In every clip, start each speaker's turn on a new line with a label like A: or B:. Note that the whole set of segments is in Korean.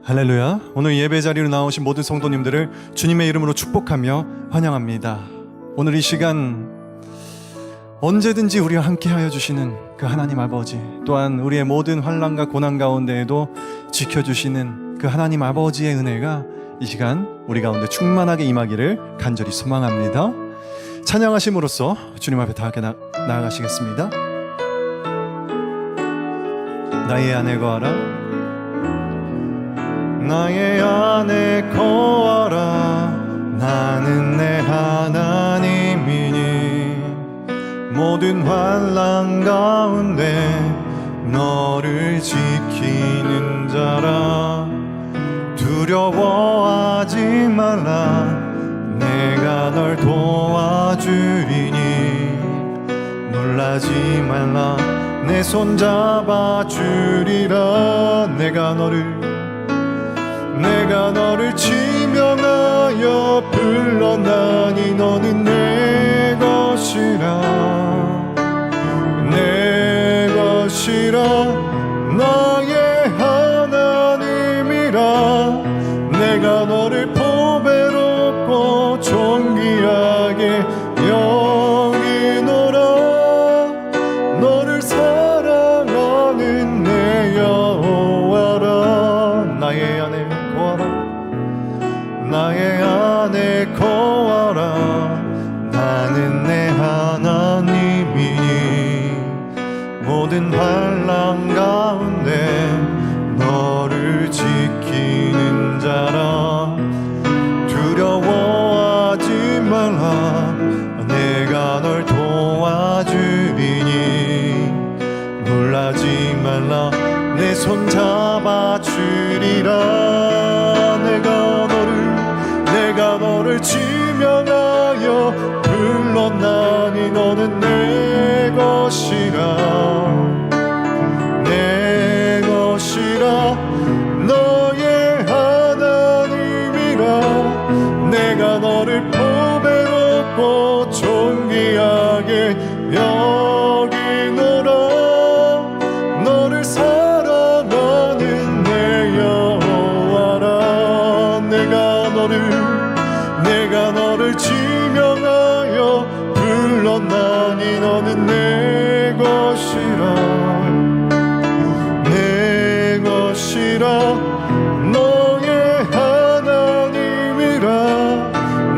A: 할렐루야. 오늘 예배 자리로 나오신 모든 성도님들을 주님의 이름으로 축복하며 환영합니다. 오늘 이 시간 언제든지 우리와 함께하여 주시는 그 하나님 아버지, 또한 우리의 모든 환난과 고난 가운데에도 지켜주시는 그 하나님 아버지의 은혜가 이 시간 우리 가운데 충만하게 임하기를 간절히 소망합니다. 찬양하심으로써 주님 앞에 다 함께 나아가시겠습니다. 나의 안에 거하라, 나의 안에 거하라. 나는 내 하나님이니 모든 환난 가운데 너를 지키는 자라. 두려워하지 말라, 내가 널 도와주리니. 놀라지 말라, 내 손 잡아주리라. 내가 너를 지명하여 불렀나니 너는 내 것이라. 내 것이라, 나의 하나님이라. 내가 너를 보배롭고 존귀하게 여기노라. 너를 사랑하는 내 여호와라. 나의 안에 거하라. 나는 내 하나님이니 모든 환난 가운데 너를 지키는 자라. 두려워하지 말라, 내가 널 도와주리니. 놀라지 말라, 내 손 잡아주리라. 내가 너를 지명하여 불렀나니 너는 내 것이라. 내 것이라, 너의 하나님이라. 내가 너를 보배롭고 존귀하게 여기노라. 너를 사랑하는 내 여호와라. 내가 너를 지명하여 불렀나니 너는 내 것이라. 내 것이라, 너의 하나님이라.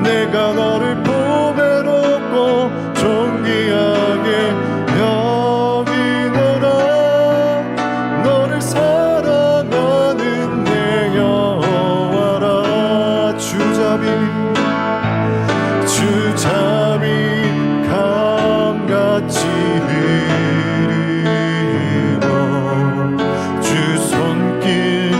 A: 내가 너를 보배롭고 존귀하게 여기노라. 너를 사랑하는 내 여호와라. 주잡이 감같이 흐르고 주 손길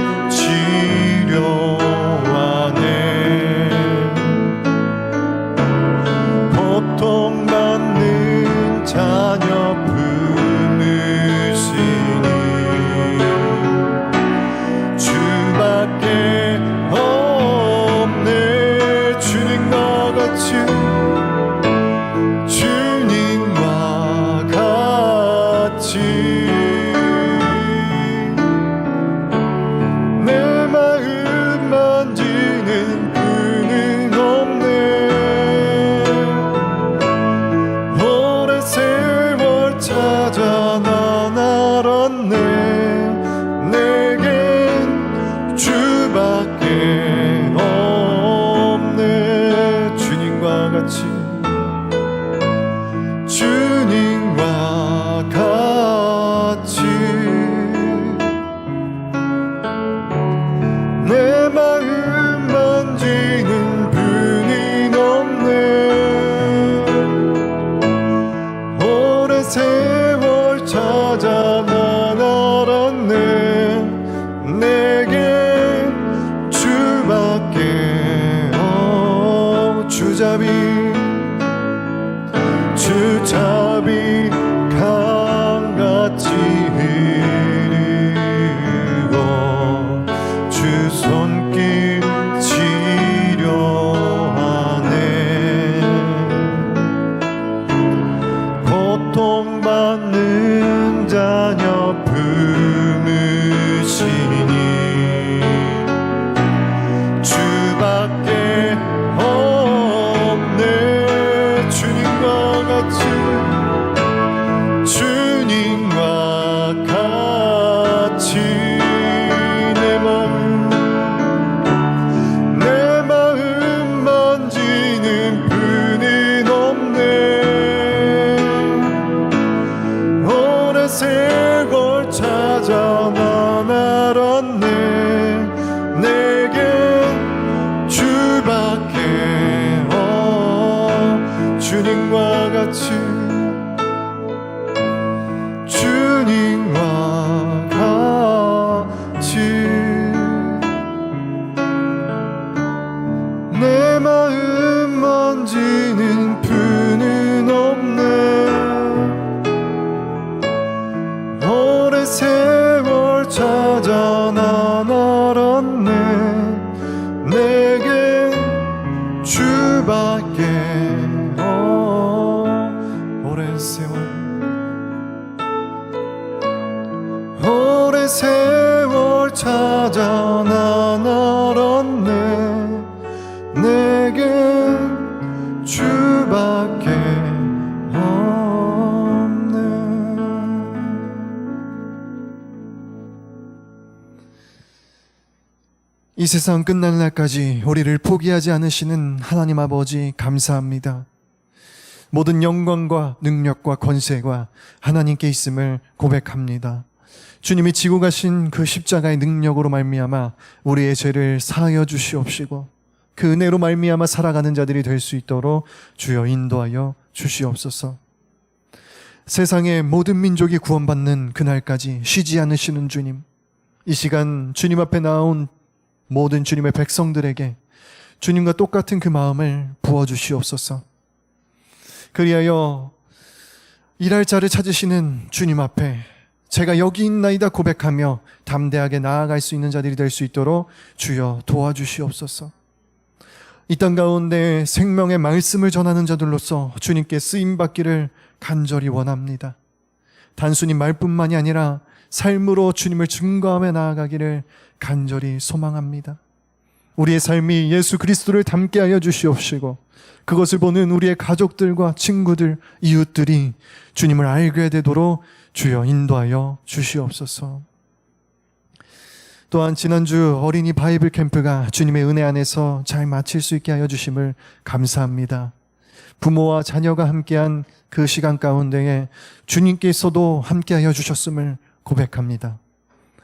A: 알았네. 내겐 주밖에 주님과 같이, 주님과 같이 내 마음 만지는 분은 없네. 오래 세월 찾아 난 알았네. 내겐 주밖에 오래 세월 찾아 난 알았네. 내겐 주밖에 없네. 이 세상 끝날 날까지 우리를 포기하지 않으시는 하나님 아버지 감사합니다. 모든 영광과 능력과 권세가 하나님께 있음을 고백합니다. 주님이 지고 가신 그 십자가의 능력으로 말미암아 우리의 죄를 사하여 주시옵시고 그 은혜로 말미암아 살아가는 자들이 될 수 있도록 주여 인도하여 주시옵소서. 세상의 모든 민족이 구원받는 그날까지 쉬지 않으시는 주님, 이 시간 주님 앞에 나온 모든 주님의 백성들에게 주님과 똑같은 그 마음을 부어주시옵소서. 그리하여 일할 자를 찾으시는 주님 앞에 제가 여기 있나이다 고백하며 담대하게 나아갈 수 있는 자들이 될 수 있도록 주여 도와주시옵소서. 이 땅 가운데 생명의 말씀을 전하는 자들로서 주님께 쓰임받기를 간절히 원합니다. 단순히 말뿐만이 아니라 삶으로 주님을 증거하며 나아가기를 간절히 소망합니다. 우리의 삶이 예수 그리스도를 닮게 하여 주시옵시고 그것을 보는 우리의 가족들과 친구들, 이웃들이 주님을 알게 되도록 주여 인도하여 주시옵소서. 또한 지난주 어린이 바이블 캠프가 주님의 은혜 안에서 잘 마칠 수 있게 하여 주심을 감사합니다. 부모와 자녀가 함께한 그 시간 가운데에 주님께서도 함께하여 주셨음을 고백합니다.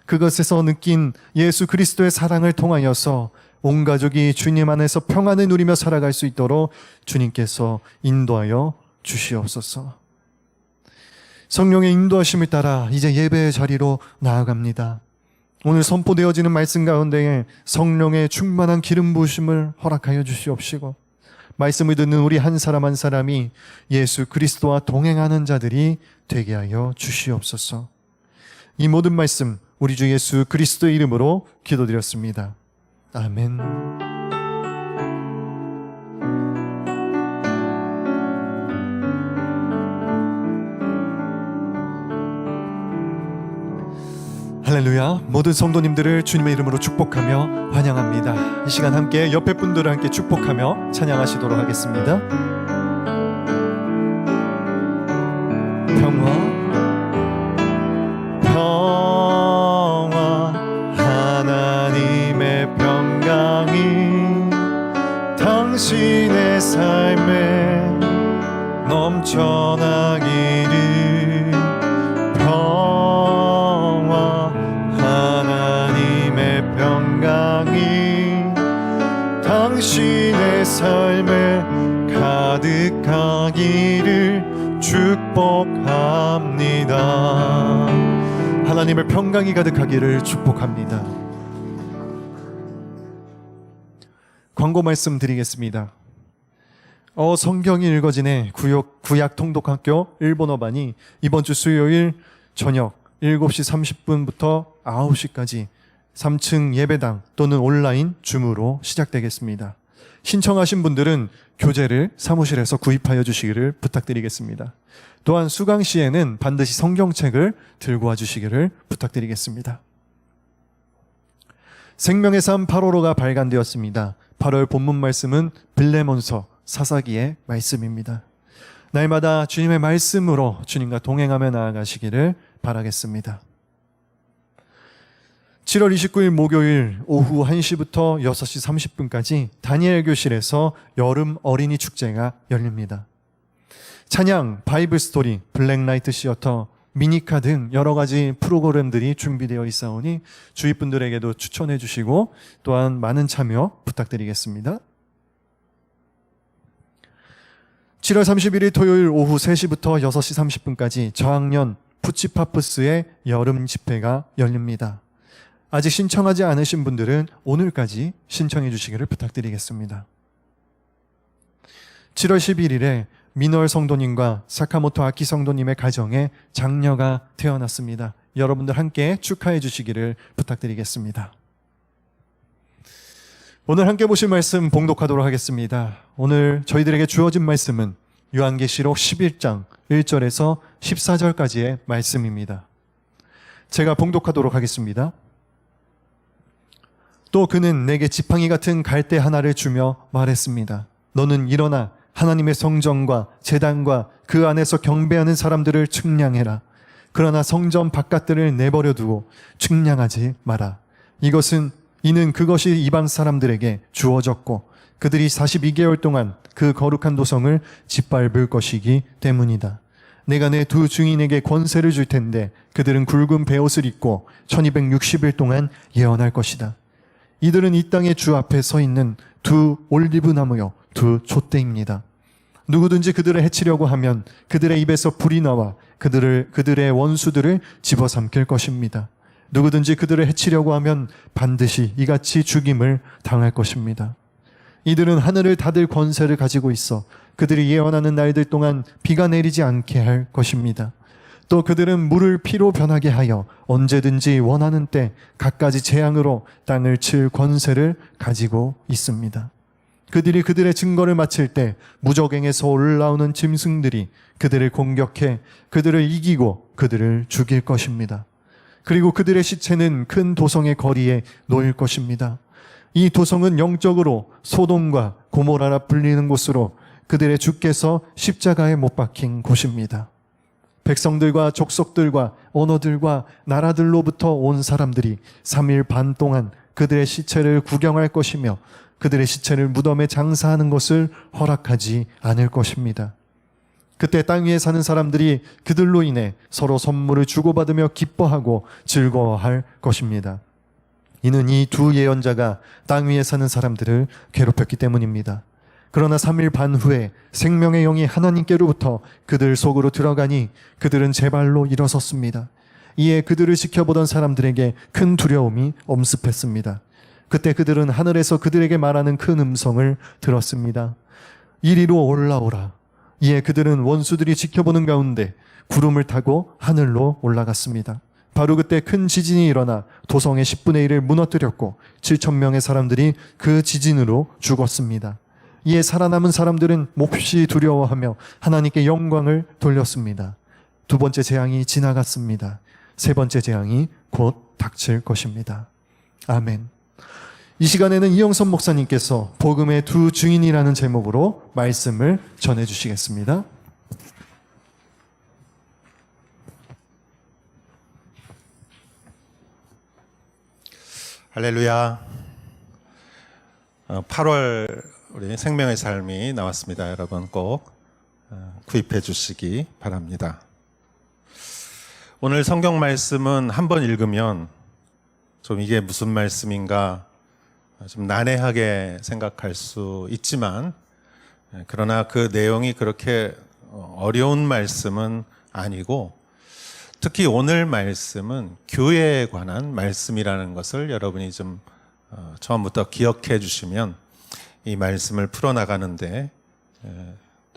A: 그것에서 느낀 예수 그리스도의 사랑을 통하여서 온 가족이 주님 안에서 평안을 누리며 살아갈 수 있도록 주님께서 인도하여 주시옵소서. 성령의 인도하심을 따라 이제 예배의 자리로 나아갑니다. 오늘 선포되어지는 말씀 가운데에 성령의 충만한 기름 부으심을 허락하여 주시옵시고 말씀을 듣는 우리 한 사람 한 사람이 예수 그리스도와 동행하는 자들이 되게 하여 주시옵소서. 이 모든 말씀 우리 주 예수 그리스도의 이름으로 기도드렸습니다. 아멘. 할렐루야. 모든 성도님들을 주님의 이름으로 축복하며 환영합니다. 이 시간 함께 옆에 분들을 함께 축복하며 찬양하시도록 하겠습니다. 평화 하나님의 평강이 당신의 삶에 넘쳐나기를. 평화 하나님의 평강이 당신의 삶에 가득하기를 축복합니다. 하나님의 평강이 가득하기를 축복합니다. 광고 말씀 드리겠습니다. 성경이 읽어지네 구약 통독학교 일본어반이 이번 주 수요일 저녁 7시 30분부터 9시까지 3층 예배당 또는 온라인 줌으로 시작되겠습니다. 신청하신 분들은 교재를 사무실에서 구입하여 주시기를 부탁드리겠습니다. 또한 수강 시에는 반드시 성경책을 들고 와주시기를 부탁드리겠습니다. 생명의 삶 8호로가 발간되었습니다. 8월 본문 말씀은 빌레몬서 사사기의 말씀입니다. 날마다 주님의 말씀으로 주님과 동행하며 나아가시기를 바라겠습니다. 7월 29일 목요일 오후 1시부터 6시 30분까지 다니엘 교실에서 여름 어린이 축제가 열립니다. 찬양, 바이블 스토리, 블랙라이트 시어터, 미니카 등 여러 가지 프로그램들이 준비되어 있사오니 주위 분들에게도 추천해 주시고 또한 많은 참여 부탁드리겠습니다. 7월 31일 토요일 오후 3시부터 6시 30분까지 저학년 푸치파프스의 여름 집회가 열립니다. 아직 신청하지 않으신 분들은 오늘까지 신청해 주시기를 부탁드리겠습니다. 7월 11일에 미널 성도님과 사카모토 아키 성도님의 가정에 장녀가 태어났습니다. 여러분들 함께 축하해 주시기를 부탁드리겠습니다. 오늘 함께 보실 말씀 봉독하도록 하겠습니다. 오늘 저희들에게 주어진 말씀은 요한계시록 11장 1절에서 14절까지의 말씀입니다. 제가 봉독하도록 하겠습니다. 또 그는 내게 지팡이 같은 갈대 하나를 주며 말했습니다. 너는 일어나 하나님의 성전과 제단과 그 안에서 경배하는 사람들을 측량해라. 그러나 성전 바깥들을 내버려 두고 측량하지 마라. 이는 그것이 이방 사람들에게 주어졌고 그들이 42개월 동안 그 거룩한 도성을 짓밟을 것이기 때문이다. 내가 내 두 증인에게 권세를 줄 텐데 그들은 굵은 베옷을 입고 1260일 동안 예언할 것이다. 이들은 이 땅의 주 앞에 서 있는 두 올리브 나무요 두 촛대입니다. 누구든지 그들을 해치려고 하면 그들의 입에서 불이 나와 그들의 원수들을 집어삼킬 것입니다. 누구든지 그들을 해치려고 하면 반드시 이같이 죽임을 당할 것입니다. 이들은 하늘을 닫을 권세를 가지고 있어 그들이 예언하는 날들 동안 비가 내리지 않게 할 것입니다. 또 그들은 물을 피로 변하게 하여 언제든지 원하는 때 갖가지 재앙으로 땅을 칠 권세를 가지고 있습니다. 그들이 그들의 증거를 마칠 때 무적행에서 올라오는 짐승들이 그들을 공격해 그들을 이기고 그들을 죽일 것입니다. 그리고 그들의 시체는 큰 도성의 거리에 놓일 것입니다. 이 도성은 영적으로 소돔과 고모라라 불리는 곳으로 그들의 주께서 십자가에 못 박힌 곳입니다. 백성들과 족속들과 언어들과 나라들로부터 온 사람들이 3일 반 동안 그들의 시체를 구경할 것이며 그들의 시체를 무덤에 장사하는 것을 허락하지 않을 것입니다. 그때 땅 위에 사는 사람들이 그들로 인해 서로 선물을 주고받으며 기뻐하고 즐거워할 것입니다. 이는 이 두 예언자가 땅 위에 사는 사람들을 괴롭혔기 때문입니다. 그러나 3일 반 후에 생명의 영이 하나님께로부터 그들 속으로 들어가니 그들은 제 발로 일어섰습니다. 이에 그들을 지켜보던 사람들에게 큰 두려움이 엄습했습니다. 그때 그들은 하늘에서 그들에게 말하는 큰 음성을 들었습니다. 이리로 올라오라. 이에 그들은 원수들이 지켜보는 가운데 구름을 타고 하늘로 올라갔습니다. 바로 그때 큰 지진이 일어나 도성의 10분의 1을 무너뜨렸고 7,000명의 사람들이 그 지진으로 죽었습니다. 이에 살아남은 사람들은 몹시 두려워하며 하나님께 영광을 돌렸습니다. 두 번째 재앙이 지나갔습니다. 세 번째 재앙이 곧 닥칠 것입니다. 아멘. 이 시간에는 이영선 목사님께서 복음의 두 증인이라는 제목으로 말씀을 전해주시겠습니다.
B: 할렐루야. 8월 우리 생명의 삶이 나왔습니다. 여러분 꼭 구입해 주시기 바랍니다. 오늘 성경 말씀은 한번 읽으면 좀 이게 무슨 말씀인가 좀 난해하게 생각할 수 있지만 그러나 그 내용이 그렇게 어려운 말씀은 아니고 특히 오늘 말씀은 교회에 관한 말씀이라는 것을 여러분이 좀 처음부터 기억해 주시면 이 말씀을 풀어나가는데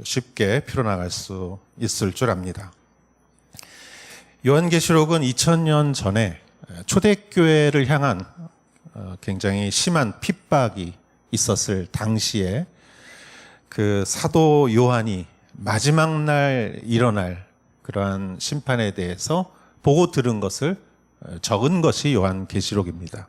B: 쉽게 풀어나갈 수 있을 줄 압니다. 요한계시록은 2000년 전에 초대교회를 향한 굉장히 심한 핍박이 있었을 당시에 그 사도 요한이 마지막 날 일어날 그러한 심판에 대해서 보고 들은 것을 적은 것이 요한계시록입니다.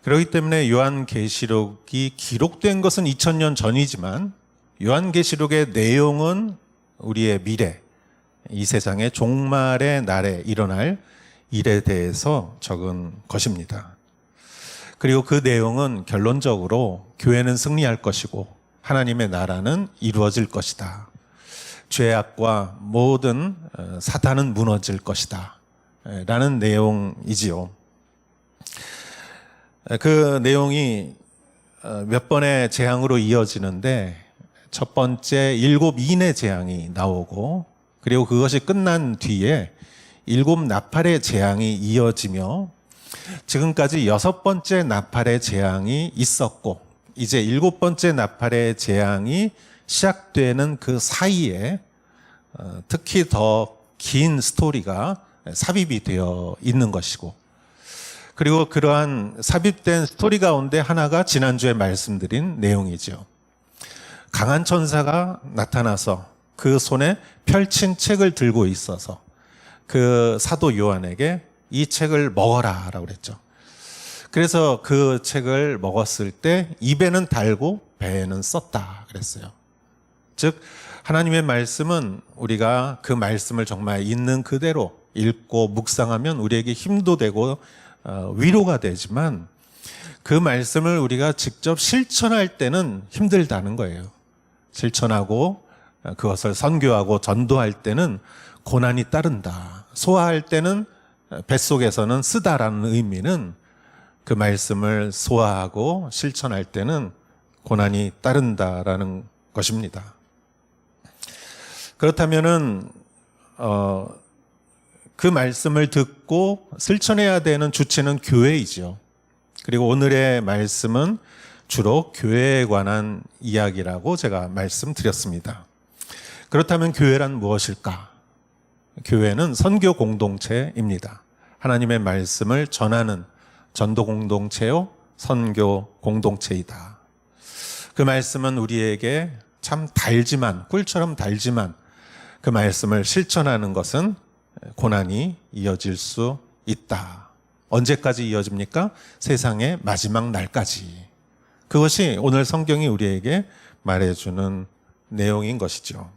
B: 그렇기 때문에 요한계시록이 기록된 것은 2000년 전이지만 요한계시록의 내용은 우리의 미래, 이 세상의 종말의 날에 일어날 일에 대해서 적은 것입니다. 그리고 그 내용은 결론적으로 교회는 승리할 것이고 하나님의 나라는 이루어질 것이다. 죄악과 모든 사단은 무너질 것이다 라는 내용이지요. 그 내용이 몇 번의 재앙으로 이어지는데 첫 번째 7인의 재앙이 나오고 그리고 그것이 끝난 뒤에 7 나팔의 재앙이 이어지며 지금까지 6번째 나팔의 재앙이 있었고 이제 7번째 나팔의 재앙이 시작되는 그 사이에 특히 더 긴 스토리가 삽입이 되어 있는 것이고 그리고 그러한 삽입된 스토리 가운데 하나가 지난주에 말씀드린 내용이죠. 강한 천사가 나타나서 그 손에 펼친 책을 들고 있어서 그 사도 요한에게 이 책을 먹어라 라고 그랬죠. 그래서 그 책을 먹었을 때 입에는 달고 배에는 썼다 그랬어요. 즉 하나님의 말씀은 우리가 그 말씀을 정말 있는 그대로 읽고 묵상하면 우리에게 힘도 되고 위로가 되지만 그 말씀을 우리가 직접 실천할 때는 힘들다는 거예요. 실천하고 그것을 선교하고 전도할 때는 고난이 따른다. 소화할 때는 뱃속에서는 쓰다라는 의미는 그 말씀을 소화하고 실천할 때는 고난이 따른다라는 것입니다. 그렇다면은 그 말씀을 듣고 실천해야 되는 주체는 교회이죠. 그리고 오늘의 말씀은 주로 교회에 관한 이야기라고 제가 말씀드렸습니다. 그렇다면 교회란 무엇일까? 교회는 선교 공동체입니다. 하나님의 말씀을 전하는 전도 공동체요, 선교 공동체이다. 그 말씀은 우리에게 참 달지만, 꿀처럼 달지만 그 말씀을 실천하는 것은 고난이 이어질 수 있다. 언제까지 이어집니까? 세상의 마지막 날까지. 그것이 오늘 성경이 우리에게 말해주는 내용인 것이죠.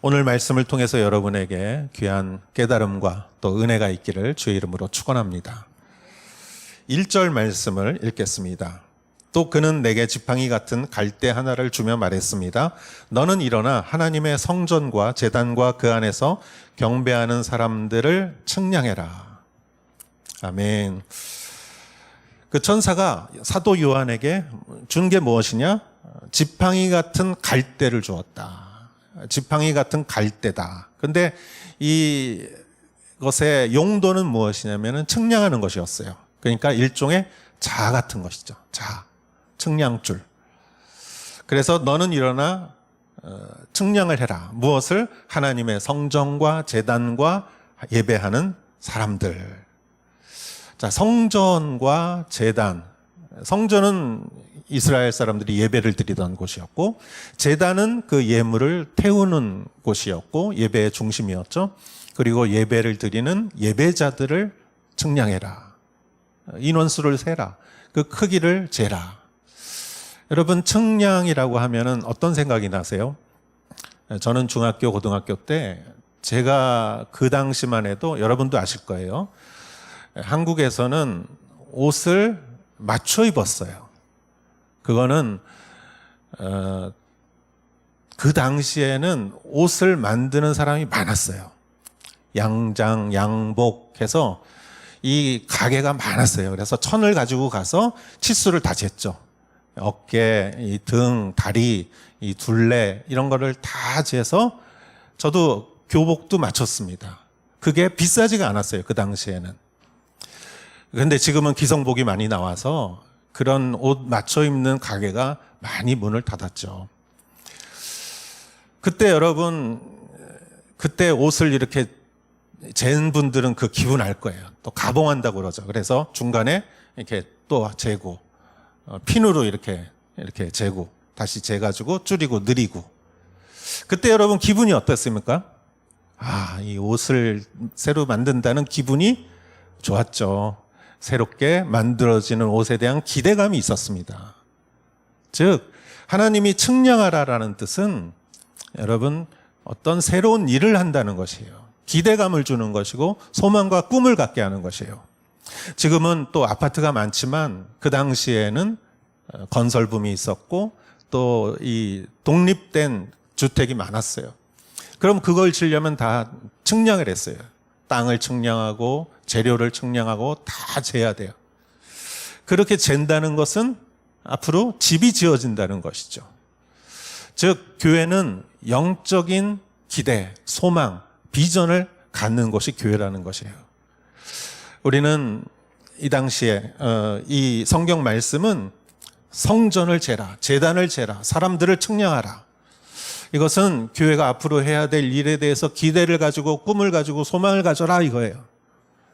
B: 오늘 말씀을 통해서 여러분에게 귀한 깨달음과 또 은혜가 있기를 주의 이름으로 축원합니다. 1절 말씀을 읽겠습니다. 또 그는 내게 지팡이 같은 갈대 하나를 주며 말했습니다. 너는 일어나 하나님의 성전과 제단과 그 안에서 경배하는 사람들을 측량해라. 아멘. 그 천사가 사도 요한에게 준 게 무엇이냐? 지팡이 같은 갈대를 주었다. 지팡이 같은 갈대다. 근데 이것의 용도는 무엇이냐면은 측량하는 것이었어요. 그러니까 일종의 자 같은 것이죠. 자. 측량줄. 그래서 너는 일어나 측량을 해라. 무엇을? 하나님의 성전과 제단과 예배하는 사람들. 자, 성전과 제단. 성전은 이스라엘 사람들이 예배를 드리던 곳이었고, 제단은 그 예물을 태우는 곳이었고, 예배의 중심이었죠. 그리고 예배를 드리는 예배자들을 측량해라. 인원수를 세라. 그 크기를 재라. 여러분, 측량이라고 하면은 어떤 생각이 나세요? 저는 중학교, 고등학교 때 제가 그 당시만 해도 여러분도 아실 거예요. 한국에서는 옷을 맞춰 입었어요. 그거는 그 당시에는 옷을 만드는 사람이 많았어요. 양장, 양복 해서 이 가게가 많았어요. 그래서 천을 가지고 가서 치수를 다 쟀죠. 어깨, 이 등, 다리, 이 둘레 이런 거를 다 재서 저도 교복도 맞췄습니다. 그게 비싸지가 않았어요. 그 당시에는. 그런데 지금은 기성복이 많이 나와서 그런 옷 맞춰 입는 가게가 많이 문을 닫았죠. 그때 여러분, 그때 옷을 이렇게 잰 분들은 그 기분 알 거예요. 또 가봉한다고 그러죠. 그래서 중간에 이렇게 또 재고, 핀으로 이렇게 재고, 다시 재가지고 줄이고 느리고. 그때 여러분 기분이 어땠습니까? 아, 이 옷을 새로 만든다는 기분이 좋았죠. 새롭게 만들어지는 옷에 대한 기대감이 있었습니다. 즉, 하나님이 측량하라라는 뜻은 여러분 어떤 새로운 일을 한다는 것이에요. 기대감을 주는 것이고 소망과 꿈을 갖게 하는 것이에요. 지금은 또 아파트가 많지만 그 당시에는 건설붐이 있었고 또 이 독립된 주택이 많았어요. 그럼 그걸 지려면 다 측량을 했어요. 땅을 측량하고 재료를 측량하고 다 재야 돼요. 그렇게 잰다는 것은 앞으로 집이 지어진다는 것이죠. 즉 교회는 영적인 기대, 소망, 비전을 갖는 것이 교회라는 것이에요. 우리는 이 당시에 이 성경 말씀은 성전을 재라, 제단을 재라, 사람들을 측량하라. 이것은 교회가 앞으로 해야 될 일에 대해서 기대를 가지고 꿈을 가지고 소망을 가져라 이거예요.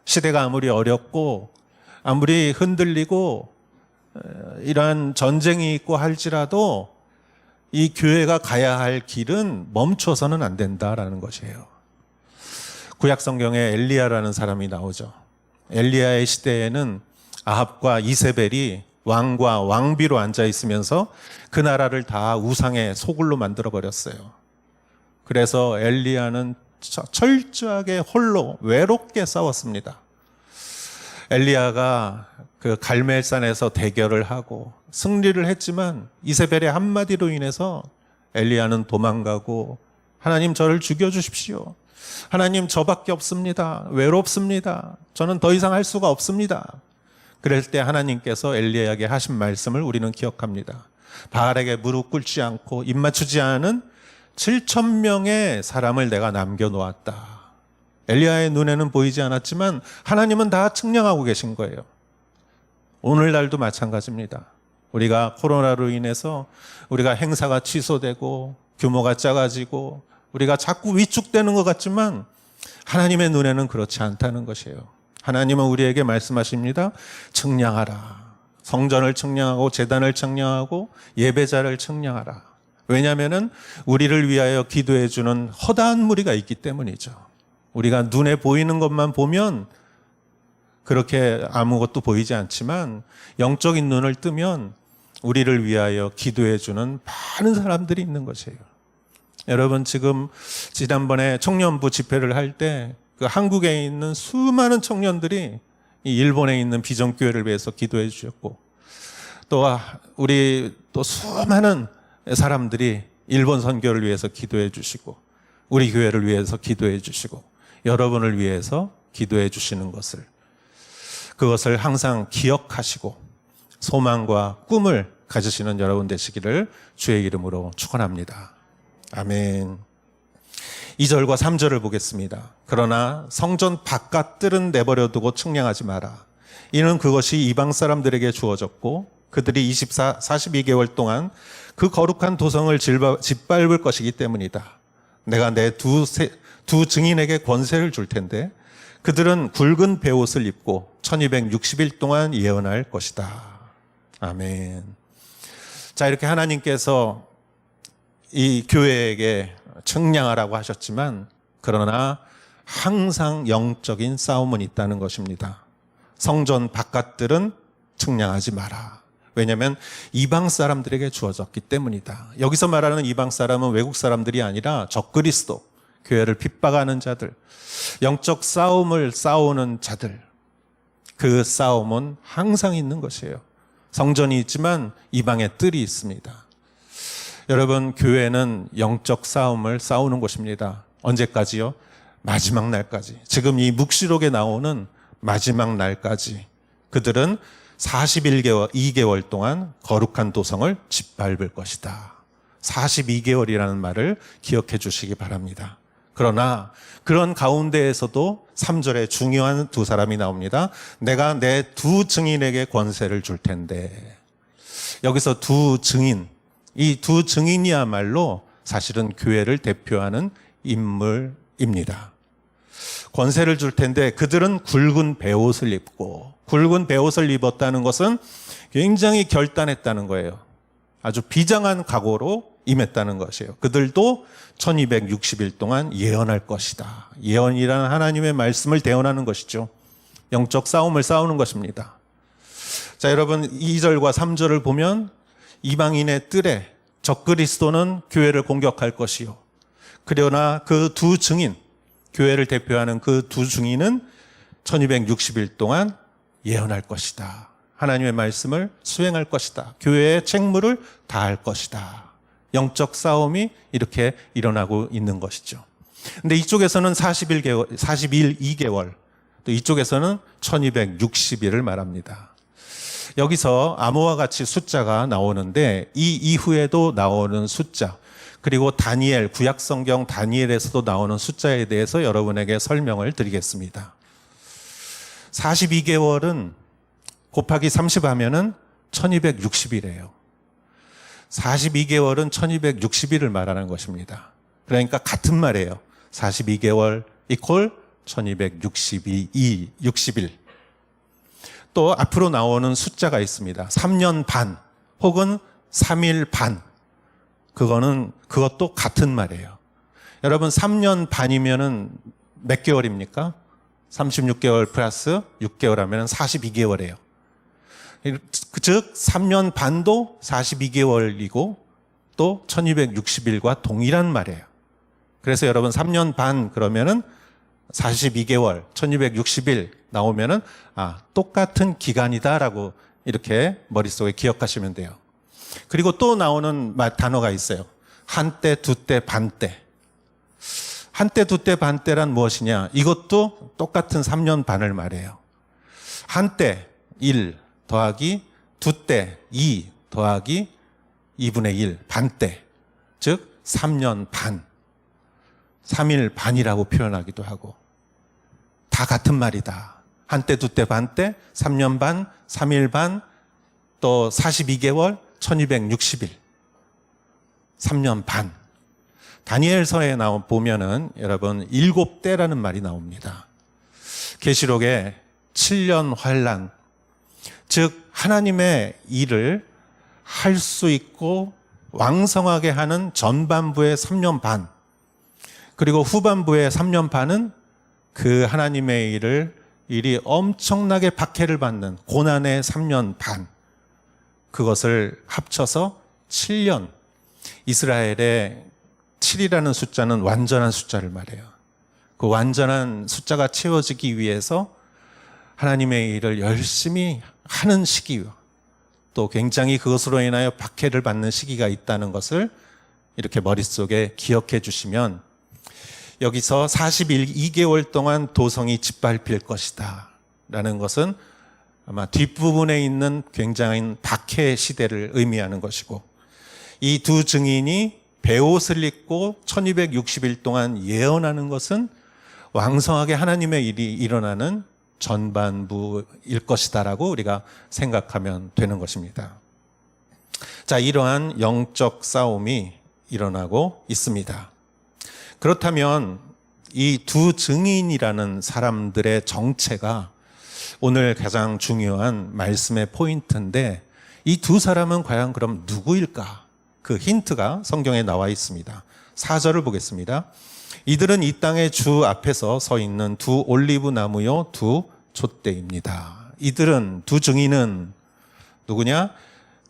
B: 시대가 아무리 어렵고 아무리 흔들리고 이러한 전쟁이 있고 할지라도 이 교회가 가야 할 길은 멈춰서는 안 된다라는 것이에요. 구약 성경에 엘리야라는 사람이 나오죠. 엘리야의 시대에는 아합과 이세벨이 왕과 왕비로 앉아 있으면서 그 나라를 다 우상의 소굴로 만들어 버렸어요. 그래서 엘리야는 철저하게 홀로 외롭게 싸웠습니다. 엘리야가 그 갈멜산에서 대결을 하고 승리를 했지만 이세벨의 한마디로 인해서 엘리야는 도망가고 하나님 저를 죽여주십시오. 하나님 저밖에 없습니다. 외롭습니다. 저는 더 이상 할 수가 없습니다. 그럴 때 하나님께서 엘리야에게 하신 말씀을 우리는 기억합니다. 바알에게 무릎 꿇지 않고 입 맞추지 않은 7,000명의 사람을 내가 남겨놓았다. 엘리야의 눈에는 보이지 않았지만 하나님은 다 측량하고 계신 거예요. 오늘날도 마찬가지입니다. 우리가 코로나로 인해서 우리가 행사가 취소되고 규모가 작아지고 우리가 자꾸 위축되는 것 같지만 하나님의 눈에는 그렇지 않다는 것이에요. 하나님은 우리에게 말씀하십니다. 측량하라. 성전을 측량하고 제단을 측량하고 예배자를 측량하라. 왜냐하면 우리를 위하여 기도해 주는 허다한 무리가 있기 때문이죠. 우리가 눈에 보이는 것만 보면 그렇게 아무것도 보이지 않지만 영적인 눈을 뜨면 우리를 위하여 기도해 주는 많은 사람들이 있는 것이에요. 여러분 지금 지난번에 청년부 집회를 할 때 그 한국에 있는 수많은 청년들이 이 일본에 있는 비전교회를 위해서 기도해 주셨고 또 우리 또 수많은 사람들이 일본 선교를 위해서 기도해 주시고 우리 교회를 위해서 기도해 주시고 여러분을 위해서 기도해 주시는 그것을 항상 기억하시고 소망과 꿈을 가지시는 여러분 되시기를 주의 이름으로 축원합니다. 아멘. 2절과 3절을 보겠습니다. 그러나 성전 바깥 뜰은 내버려 두고 측량하지 마라. 이는 그것이 이방 사람들에게 주어졌고 그들이 42개월 동안 그 거룩한 도성을 짓밟을 것이기 때문이다. 내가 내 두 증인에게 권세를 줄 텐데 그들은 굵은 베옷을 입고 1260일 동안 예언할 것이다. 아멘. 자, 이렇게 하나님께서 이 교회에게 측량하라고 하셨지만 그러나 항상 영적인 싸움은 있다는 것입니다. 성전 바깥들은 측량하지 마라. 왜냐하면 이방 사람들에게 주어졌기 때문이다. 여기서 말하는 이방 사람은 외국 사람들이 아니라 적그리스도, 교회를 핍박하는 자들, 영적 싸움을 싸우는 자들, 그 싸움은 항상 있는 것이에요. 성전이 있지만 이방의 뜰이 있습니다. 여러분, 교회는 영적 싸움을 싸우는 곳입니다. 언제까지요? 마지막 날까지. 지금 이 묵시록에 나오는 마지막 날까지 그들은 2개월 동안 거룩한 도성을 짓밟을 것이다. 42개월이라는 말을 기억해 주시기 바랍니다. 그러나 그런 가운데에서도 3절에 중요한 두 사람이 나옵니다. 내가 내 두 증인에게 권세를 줄 텐데. 여기서 두 증인, 이 두 증인이야말로 사실은 교회를 대표하는 인물입니다. 권세를 줄 텐데 그들은 굵은 베옷을 입고, 굵은 베옷을 입었다는 것은 굉장히 결단했다는 거예요. 아주 비장한 각오로 임했다는 것이에요. 그들도 1260일 동안 예언할 것이다. 예언이라는 하나님의 말씀을 대언하는 것이죠. 영적 싸움을 싸우는 것입니다. 자, 여러분 2절과 3절을 보면 이방인의 뜰에 적그리스도는 교회를 공격할 것이요. 그러나 그 두 증인, 교회를 대표하는 그 두 증인은 1260일 동안 예언할 것이다. 하나님의 말씀을 수행할 것이다. 교회의 책무를 다할 것이다. 영적 싸움이 이렇게 일어나고 있는 것이죠. 근데 이쪽에서는 42개월, 또 이쪽에서는 1260일을 말합니다. 여기서 암호와 같이 숫자가 나오는데 이 이후에도 나오는 숫자, 그리고 다니엘, 구약성경 다니엘에서도 나오는 숫자에 대해서 여러분에게 설명을 드리겠습니다. 42개월은 곱하기 30 하면은 1260이래요. 42개월은 1260일을 말하는 것입니다. 그러니까 같은 말이에요. 42개월 이퀄 1260일. 또 앞으로 나오는 숫자가 있습니다. 3년 반 혹은 3일 반. 그것도 같은 말이에요. 여러분 3년 반이면은 몇 개월입니까? 36개월 플러스 6개월 하면 42개월이에요. 즉 3년 반도 42개월이고 또 1260일과 동일한 말이에요. 그래서 여러분 3년 반 그러면은 42개월, 1260일 나오면은 똑같은 기간이다라고 이렇게 머릿속에 기억하시면 돼요. 그리고 또 나오는 단어가 있어요. 한때, 두때, 반때. 한때, 두때, 반때란 무엇이냐? 이것도 똑같은 3년 반을 말해요. 한때 1 더하기 두때 2 더하기 2분의 1 반때. 즉 3년 반. 3일 반이라고 표현하기도 하고 다 같은 말이다. 한때, 두때, 반때, 3년 반, 3일 반, 또 42개월, 1260일. 3년 반. 다니엘서에 보면은 여러분 7때라는 말이 나옵니다. 계시록에 7년 환란, 즉 하나님의 일을 할 수 있고 왕성하게 하는 전반부의 3년 반, 그리고 후반부의 3년 반은 그 하나님의 일이 엄청나게 박해를 받는 고난의 3년 반, 그것을 합쳐서 7년. 이스라엘의 7이라는 숫자는 완전한 숫자를 말해요. 그 완전한 숫자가 채워지기 위해서 하나님의 일을 열심히 하는 시기, 또 굉장히 그것으로 인하여 박해를 받는 시기가 있다는 것을 이렇게 머릿속에 기억해 주시면, 여기서 42개월 동안 도성이 짓밟힐 것이다 라는 것은 아마 뒷부분에 있는 굉장한 박해 시대를 의미하는 것이고, 이 두 증인이 베옷을 입고 1260일 동안 예언하는 것은 왕성하게 하나님의 일이 일어나는 전반부일 것이다라고 우리가 생각하면 되는 것입니다. 자, 이러한 영적 싸움이 일어나고 있습니다. 그렇다면 이 두 증인이라는 사람들의 정체가 오늘 가장 중요한 말씀의 포인트인데, 이 두 사람은 과연 그럼 누구일까? 그 힌트가 성경에 나와 있습니다. 4절을 보겠습니다. 이들은 이 땅의 주 앞에서 서 있는 두 올리브 나무요 두 촛대입니다. 이들은, 두 증인은 누구냐?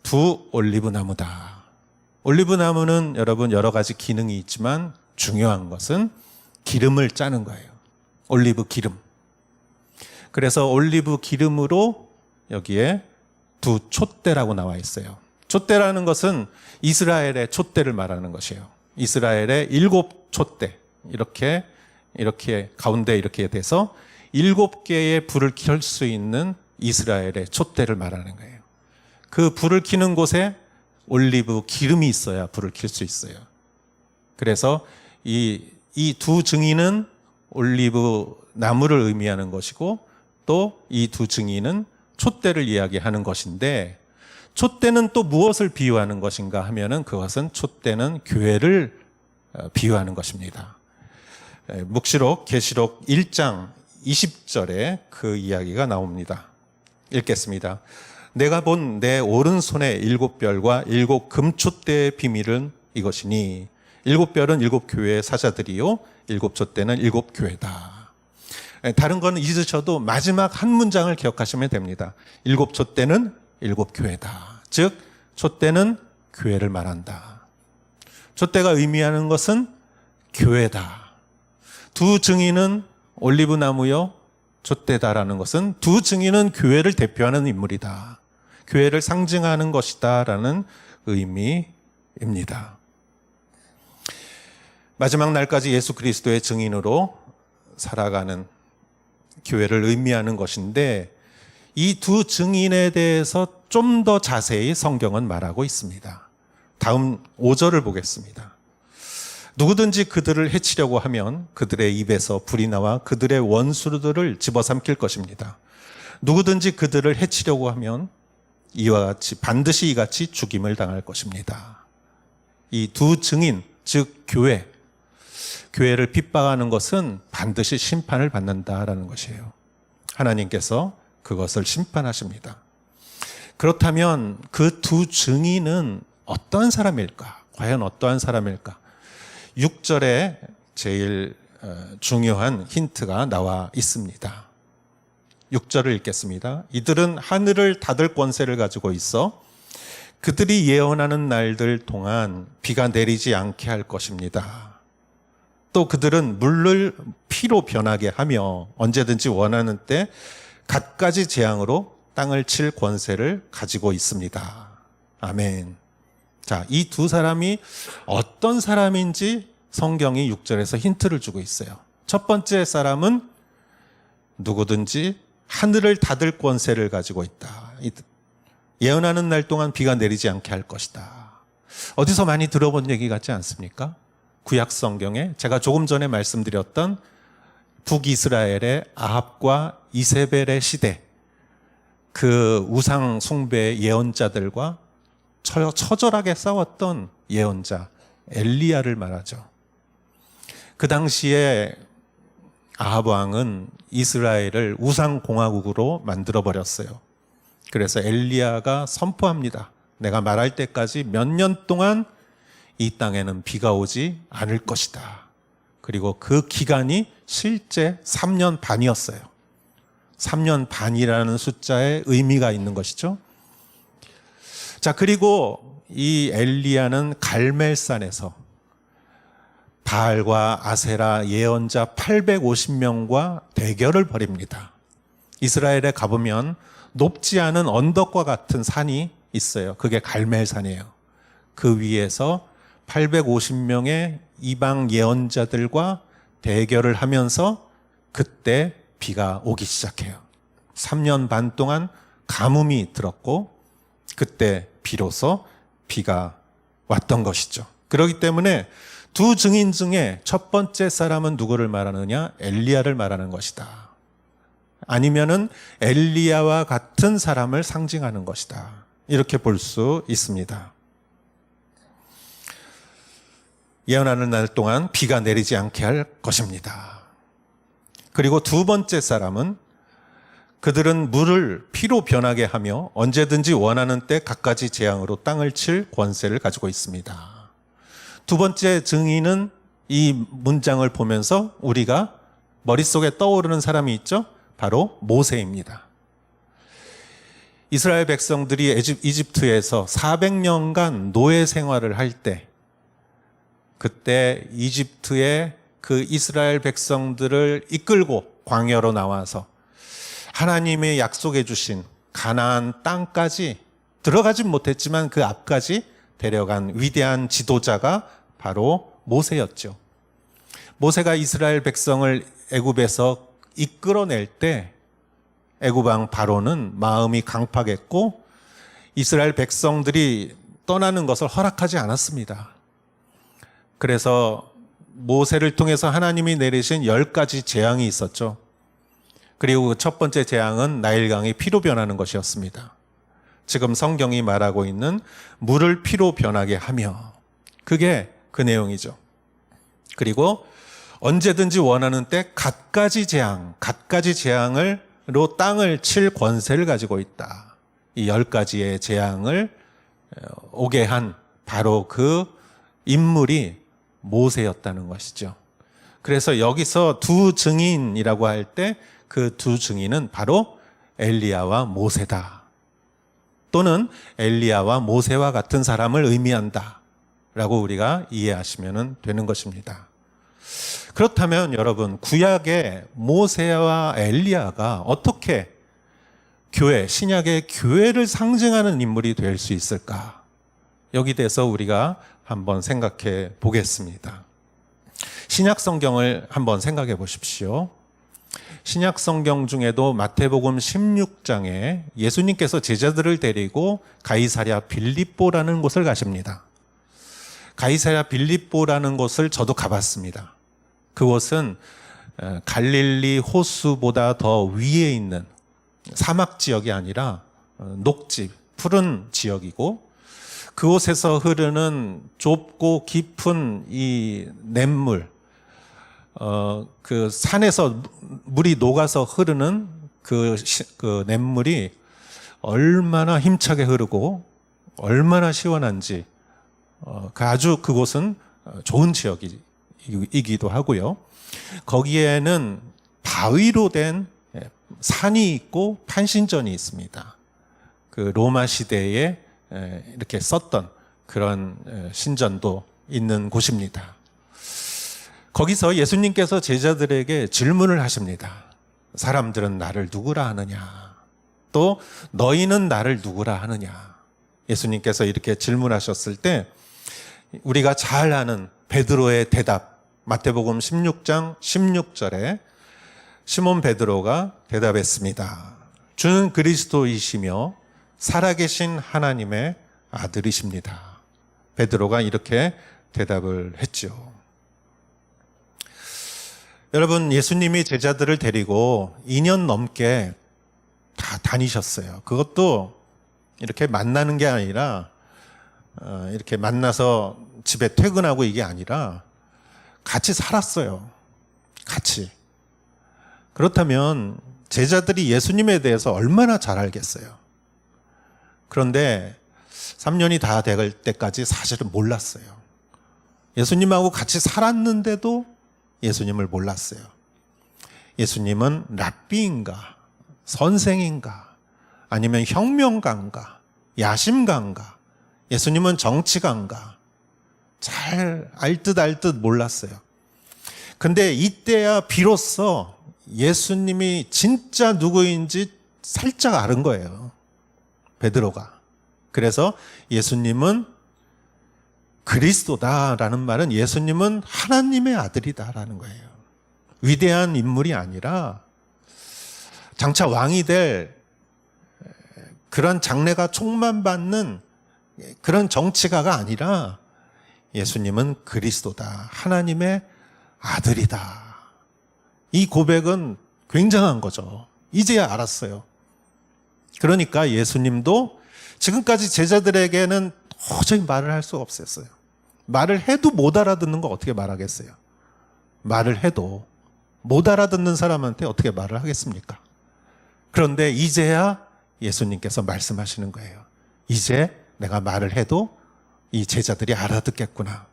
B: 두 올리브 나무다. 올리브 나무는 여러분 여러 가지 기능이 있지만 중요한 것은 기름을 짜는 거예요. 올리브 기름. 그래서 올리브 기름으로 여기에 두 촛대라고 나와 있어요. 촛대라는 것은 이스라엘의 촛대를 말하는 것이에요. 이스라엘의 7촛대. 이렇게 가운데 이렇게 돼서 7개의 불을 켤 수 있는 이스라엘의 촛대를 말하는 거예요. 그 불을 켜는 곳에 올리브 기름이 있어야 불을 켤 수 있어요. 그래서 이 두 증인은 올리브 나무를 의미하는 것이고, 또 이 두 증인은 촛대를 이야기하는 것인데, 촛대는 또 무엇을 비유하는 것인가 하면은, 그것은 촛대는 교회를 비유하는 것입니다. 묵시록 계시록 1장 20절에 그 이야기가 나옵니다. 읽겠습니다. 내가 본 내 오른손의 7별과 7 금촛대의 비밀은 이것이니, 7별은 7 교회의 사자들이요 7 촛대는 7 교회다. 다른 건 잊으셔도 마지막 한 문장을 기억하시면 됩니다. 7 촛대는 7 교회다. 즉 촛대는 교회를 말한다. 촛대가 의미하는 것은 교회다. 두 증인은 올리브 나무요 촛대다라는 것은 두 증인은 교회를 대표하는 인물이다. 교회를 상징하는 것이다라는 의미입니다. 마지막 날까지 예수 그리스도의 증인으로 살아가는 교회를 의미하는 것인데, 이 두 증인에 대해서 좀 더 자세히 성경은 말하고 있습니다. 다음 5절을 보겠습니다. 누구든지 그들을 해치려고 하면 그들의 입에서 불이 나와 그들의 원수들을 집어삼킬 것입니다. 누구든지 그들을 해치려고 하면 이와 같이 반드시 이같이 죽임을 당할 것입니다. 이 두 증인, 즉 교회를 핍박하는 것은 반드시 심판을 받는다라는 것이에요. 하나님께서 그것을 심판하십니다. 그렇다면 그 두 증인은 어떤 사람일까? 과연 어떠한 사람일까? 6절에 제일 중요한 힌트가 나와 있습니다. 6절을 읽겠습니다. 이들은 하늘을 닫을 권세를 가지고 있어 그들이 예언하는 날들 동안 비가 내리지 않게 할 것입니다. 또 그들은 물을 피로 변하게 하며 언제든지 원하는 때 갖가지 재앙으로 땅을 칠 권세를 가지고 있습니다. 아멘. 자, 이 두 사람이 어떤 사람인지 성경이 6절에서 힌트를 주고 있어요. 첫 번째 사람은 누구든지 하늘을 닫을 권세를 가지고 있다. 예언하는 날 동안 비가 내리지 않게 할 것이다. 어디서 많이 들어본 얘기 같지 않습니까? 구약 성경에 제가 조금 전에 말씀드렸던 북이스라엘의 아합과 이세벨의 시대, 그 우상 숭배 예언자들과 처절하게 싸웠던 예언자 엘리야를 말하죠. 그 당시에 아합 왕은 이스라엘을 우상 공화국으로 만들어 버렸어요. 그래서 엘리야가 선포합니다. 내가 말할 때까지 몇 년 동안 이 땅에는 비가 오지 않을 것이다. 그리고 그 기간이 실제 3년 반이었어요. 3년 반이라는 숫자에 의미가 있는 것이죠. 자, 그리고 이 엘리야는 갈멜산에서 바알과 아세라 예언자 850명과 대결을 벌입니다. 이스라엘에 가보면 높지 않은 언덕과 같은 산이 있어요. 그게 갈멜산이에요. 그 위에서 850명의 이방 예언자들과 대결을 하면서 그때 비가 오기 시작해요. 3년 반 동안 가뭄이 들었고 그때 비로소 비가 왔던 것이죠. 그렇기 때문에 두 증인 중에 첫 번째 사람은 누구를 말하느냐? 엘리야를 말하는 것이다. 아니면은 엘리야와 같은 사람을 상징하는 것이다. 이렇게 볼 수 있습니다. 예언하는 날 동안 비가 내리지 않게 할 것입니다. 그리고 두 번째 사람은 그들은 물을 피로 변하게 하며 언제든지 원하는 때 갖가지 재앙으로 땅을 칠 권세를 가지고 있습니다. 두 번째 증인은 이 문장을 보면서 우리가 머릿속에 떠오르는 사람이 있죠? 바로 모세입니다. 이스라엘 백성들이 이집트에서 400년간 노예 생활을 할 때, 그때 이집트의 그 이스라엘 백성들을 이끌고 광야로 나와서 하나님의 약속해 주신 가나안 땅까지 들어가진 못했지만 그 앞까지 데려간 위대한 지도자가 바로 모세였죠. 모세가 이스라엘 백성을 애굽에서 이끌어낼 때 애굽 왕 바로는 마음이 강팍했고 이스라엘 백성들이 떠나는 것을 허락하지 않았습니다. 그래서 모세를 통해서 하나님이 내리신 10가지 재앙이 있었죠. 그리고 첫 번째 재앙은 나일강이 피로 변하는 것이었습니다. 지금 성경이 말하고 있는 물을 피로 변하게 하며, 그게 그 내용이죠. 그리고 언제든지 원하는 때 갖가지 재앙으로 땅을 칠 권세를 가지고 있다. 이 10가지의 재앙을 오게 한 바로 그 인물이 모세였다는 것이죠. 그래서 여기서 두 증인이라고 할 때 그 두 증인은 바로 엘리야와 모세다. 또는 엘리야와 모세와 같은 사람을 의미한다. 라고 우리가 이해하시면 되는 것입니다. 그렇다면 여러분, 구약의 모세와 엘리야가 어떻게 신약의 교회를 상징하는 인물이 될 수 있을까? 여기 대해서 우리가 한번 생각해 보겠습니다. 신약 성경을 한번 생각해 보십시오. 신약 성경 중에도 마태복음 16장에 예수님께서 제자들을 데리고 가이사랴 빌립보라는 곳을 가십니다. 가이사랴 빌립보라는 곳을 저도 가봤습니다. 그곳은 갈릴리 호수보다 더 위에 있는 사막 지역이 아니라 녹지, 푸른 지역이고, 그곳에서 흐르는 좁고 깊은 이 냇물, 그 산에서 물이 녹아서 흐르는 그 냇물이 얼마나 힘차게 흐르고 얼마나 시원한지, 아주 그곳은 좋은 지역이기도 하고요. 거기에는 바위로 된 산이 있고 판신전이 있습니다. 그 로마 시대에 이렇게 썼던 그런 신전도 있는 곳입니다. 거기서 예수님께서 제자들에게 질문을 하십니다. 사람들은 나를 누구라 하느냐? 또 너희는 나를 누구라 하느냐? 예수님께서 이렇게 질문하셨을 때 우리가 잘 아는 베드로의 대답, 마태복음 16장 16절에 시몬 베드로가 대답했습니다. 주는 그리스도이시며 살아계신 하나님의 아들이십니다. 베드로가 이렇게 대답을 했죠. 여러분, 예수님이 제자들을 데리고 2년 넘게 다 다니셨어요. 그것도 이렇게 만나는 게 아니라 이렇게 만나서 집에 퇴근하고 이게 아니라 같이 살았어요. 같이. 그렇다면 제자들이 예수님에 대해서 얼마나 잘 알겠어요. 그런데 3년이 다 될 때까지 사실은 몰랐어요. 예수님하고 같이 살았는데도 예수님을 몰랐어요. 예수님은 랍비인가, 선생인가, 아니면 혁명가인가, 야심가인가, 예수님은 정치가인가, 잘 알 듯 몰랐어요. 근데 이때야 비로소 예수님이 진짜 누구인지 살짝 아는 거예요. 베드로가. 그래서 예수님은 그리스도다라는 말은 예수님은 하나님의 아들이다라는 거예요. 위대한 인물이 아니라 장차 왕이 될 그런 장래가 촉망받는 그런 정치가가 아니라 예수님은 그리스도다. 하나님의 아들이다. 이 고백은 굉장한 거죠. 이제야 알았어요. 그러니까 예수님도 지금까지 제자들에게는 도저히 말을 할 수가 없었어요. 말을 해도 못 알아듣는 거 어떻게 말하겠어요? 말을 해도 못 알아듣는 사람한테 어떻게 말을 하겠습니까? 그런데 이제야 예수님께서 말씀하시는 거예요. 이제 내가 말을 해도 이 제자들이 알아듣겠구나.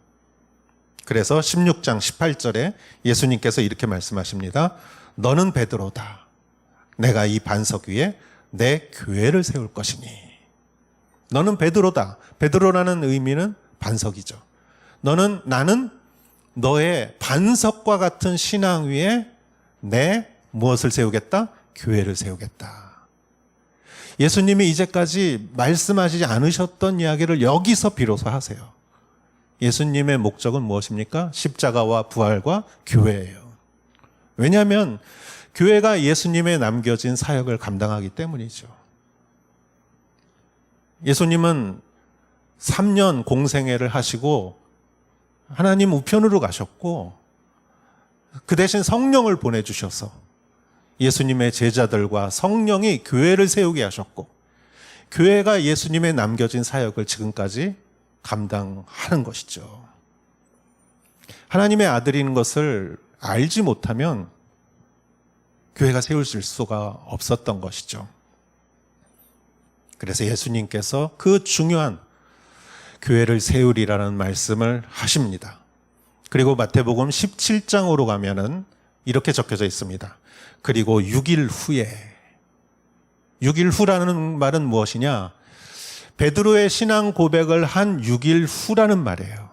B: 그래서 16장 18절에 예수님께서 이렇게 말씀하십니다. 너는 베드로다. 내가 이 반석 위에 내 교회를 세울 것이니. 너는 베드로다. 베드로라는 의미는 반석이죠. 나는 너의 반석과 같은 신앙 위에 내 무엇을 세우겠다? 교회를 세우겠다. 예수님이 이제까지 말씀하시지 않으셨던 이야기를 여기서 비로소 하세요. 예수님의 목적은 무엇입니까? 십자가와 부활과 교회예요. 왜냐하면 교회가 예수님의 남겨진 사역을 감당하기 때문이죠. 예수님은 3년 공생애를 하시고 하나님 우편으로 가셨고 그 대신 성령을 보내주셔서 예수님의 제자들과 성령이 교회를 세우게 하셨고 교회가 예수님의 남겨진 사역을 지금까지 감당하는 것이죠. 하나님의 아들인 것을 알지 못하면 교회가 세워질 수가 없었던 것이죠. 그래서 예수님께서 그 중요한 교회를 세우리라는 말씀을 하십니다. 그리고 마태복음 17장으로 가면은 이렇게 적혀져 있습니다. 그리고 6일 후에, 6일 후라는 말은 무엇이냐? 베드로의 신앙 고백을 한 6일 후라는 말이에요.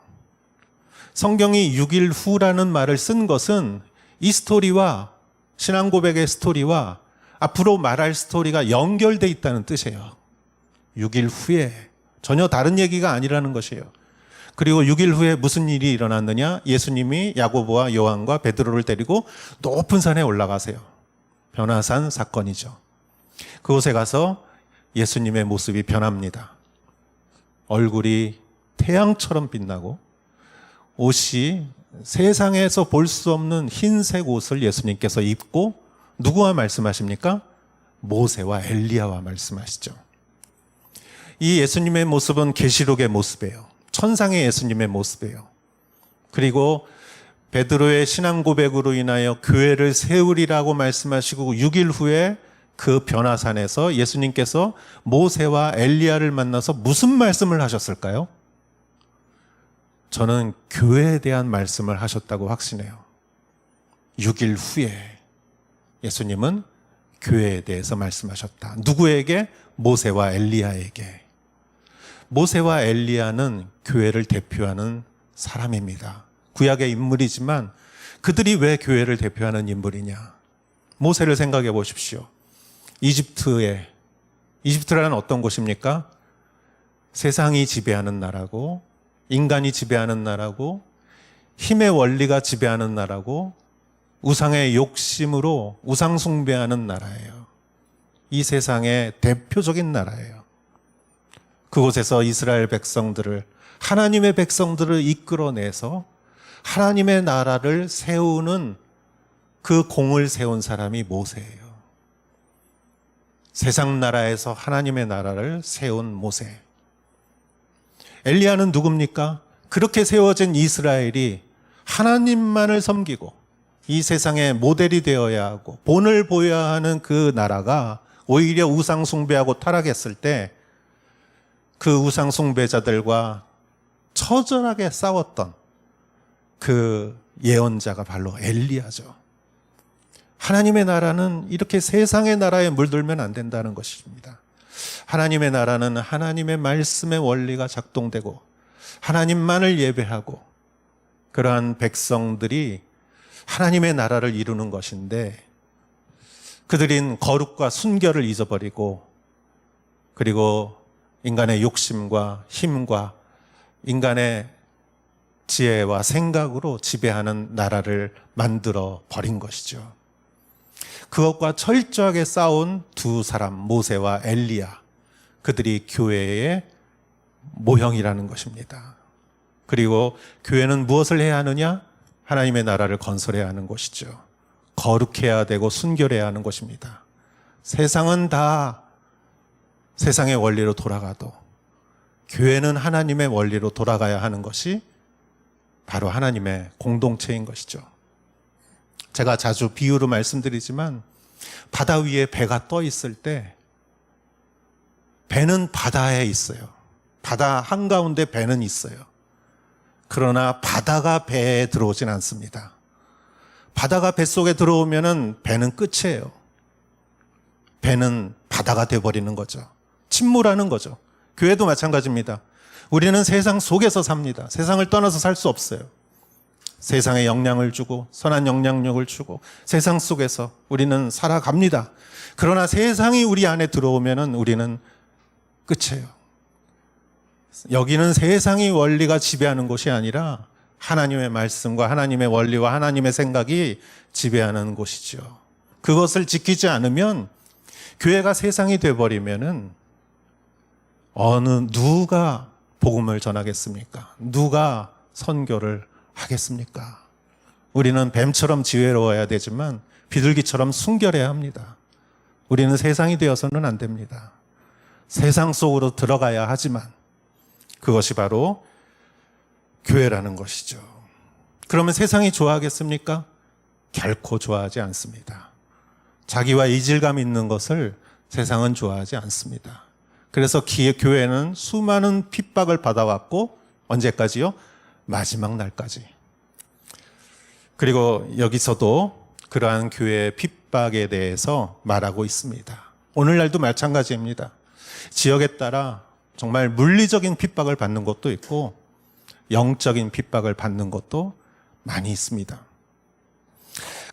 B: 성경이 6일 후라는 말을 쓴 것은 이 스토리와 신앙 고백의 스토리와 앞으로 말할 스토리가 연결되어 있다는 뜻이에요. 6일 후에 전혀 다른 얘기가 아니라는 것이에요. 그리고 6일 후에 무슨 일이 일어났느냐? 예수님이 야고보와 요한과 베드로를 데리고 높은 산에 올라가세요. 변화산 사건이죠. 그곳에 가서 예수님의 모습이 변합니다. 얼굴이 태양처럼 빛나고 옷이 세상에서 볼 수 없는 흰색 옷을 예수님께서 입고 누구와 말씀하십니까? 모세와 엘리야와 말씀하시죠. 이 예수님의 모습은 계시록의 모습이에요. 천상의 예수님의 모습이에요. 그리고 베드로의 신앙 고백으로 인하여 교회를 세우리라고 말씀하시고 6일 후에 그 변화산에서 예수님께서 모세와 엘리야를 만나서 무슨 말씀을 하셨을까요? 저는 교회에 대한 말씀을 하셨다고 확신해요. 6일 후에 예수님은 교회에 대해서 말씀하셨다. 누구에게? 모세와 엘리야에게. 모세와 엘리야는 교회를 대표하는 사람입니다. 구약의 인물이지만 그들이 왜 교회를 대표하는 인물이냐? 모세를 생각해 보십시오. 이집트라는 어떤 곳입니까? 세상이 지배하는 나라고, 인간이 지배하는 나라고, 힘의 원리가 지배하는 나라고, 우상의 욕심으로 우상 숭배하는 나라예요. 이 세상의 대표적인 나라예요. 그곳에서 이스라엘 백성들을, 하나님의 백성들을 이끌어내서 하나님의 나라를 세우는 그 공을 세운 사람이 모세예요. 세상 나라에서 하나님의 나라를 세운 모세. 엘리야는 누굽니까? 그렇게 세워진 이스라엘이 하나님만을 섬기고 이 세상의 모델이 되어야 하고 본을 보여야 하는 그 나라가 오히려 우상 숭배하고 타락했을 때 그 우상 숭배자들과 처절하게 싸웠던 그 예언자가 바로 엘리야죠. 하나님의 나라는 이렇게 세상의 나라에 물들면 안 된다는 것입니다. 하나님의 나라는 하나님의 말씀의 원리가 작동되고 하나님만을 예배하고 그러한 백성들이 하나님의 나라를 이루는 것인데 그들인 거룩과 순결을 잊어버리고 그리고 인간의 욕심과 힘과 인간의 지혜와 생각으로 지배하는 나라를 만들어 버린 것이죠. 그것과 철저하게 싸운 두 사람, 모세와 엘리야. 그들이 교회의 모형이라는 것입니다. 그리고 교회는 무엇을 해야 하느냐? 하나님의 나라를 건설해야 하는 것이죠. 거룩해야 되고 순결해야 하는 것입니다. 세상은 다 세상의 원리로 돌아가도 교회는 하나님의 원리로 돌아가야 하는 것이 바로 하나님의 공동체인 것이죠. 제가 자주 비유로 말씀드리지만 바다 위에 배가 떠 있을 때 배는 바다에 있어요. 바다 한가운데 배는 있어요. 그러나 바다가 배에 들어오진 않습니다. 바다가 뱃속에 들어오면은 배는 끝이에요. 배는 바다가 돼버리는 거죠. 침몰하는 거죠. 교회도 마찬가지입니다. 우리는 세상 속에서 삽니다. 세상을 떠나서 살 수 없어요. 세상에 영향을 주고 선한 영향력을 주고 세상 속에서 우리는 살아갑니다. 그러나 세상이 우리 안에 들어오면은 우리는 끝이에요. 여기는 세상의 원리가 지배하는 곳이 아니라 하나님의 말씀과 하나님의 원리와 하나님의 생각이 지배하는 곳이죠. 그것을 지키지 않으면 교회가 세상이 돼버리면은 누가 복음을 전하겠습니까? 누가 선교를 하겠습니까? 우리는 뱀처럼 지혜로워야 되지만 비둘기처럼 순결해야 합니다. 우리는 세상이 되어서는 안 됩니다. 세상 속으로 들어가야 하지만 그것이 바로 교회라는 것이죠. 그러면 세상이 좋아하겠습니까? 결코 좋아하지 않습니다. 자기와 이질감 있는 것을 세상은 좋아하지 않습니다. 그래서 교회는 수많은 핍박을 받아왔고 언제까지요? 마지막 날까지. 그리고 여기서도 그러한 교회의 핍박에 대해서 말하고 있습니다. 오늘날도 마찬가지입니다. 지역에 따라 정말 물리적인 핍박을 받는 것도 있고 영적인 핍박을 받는 것도 많이 있습니다.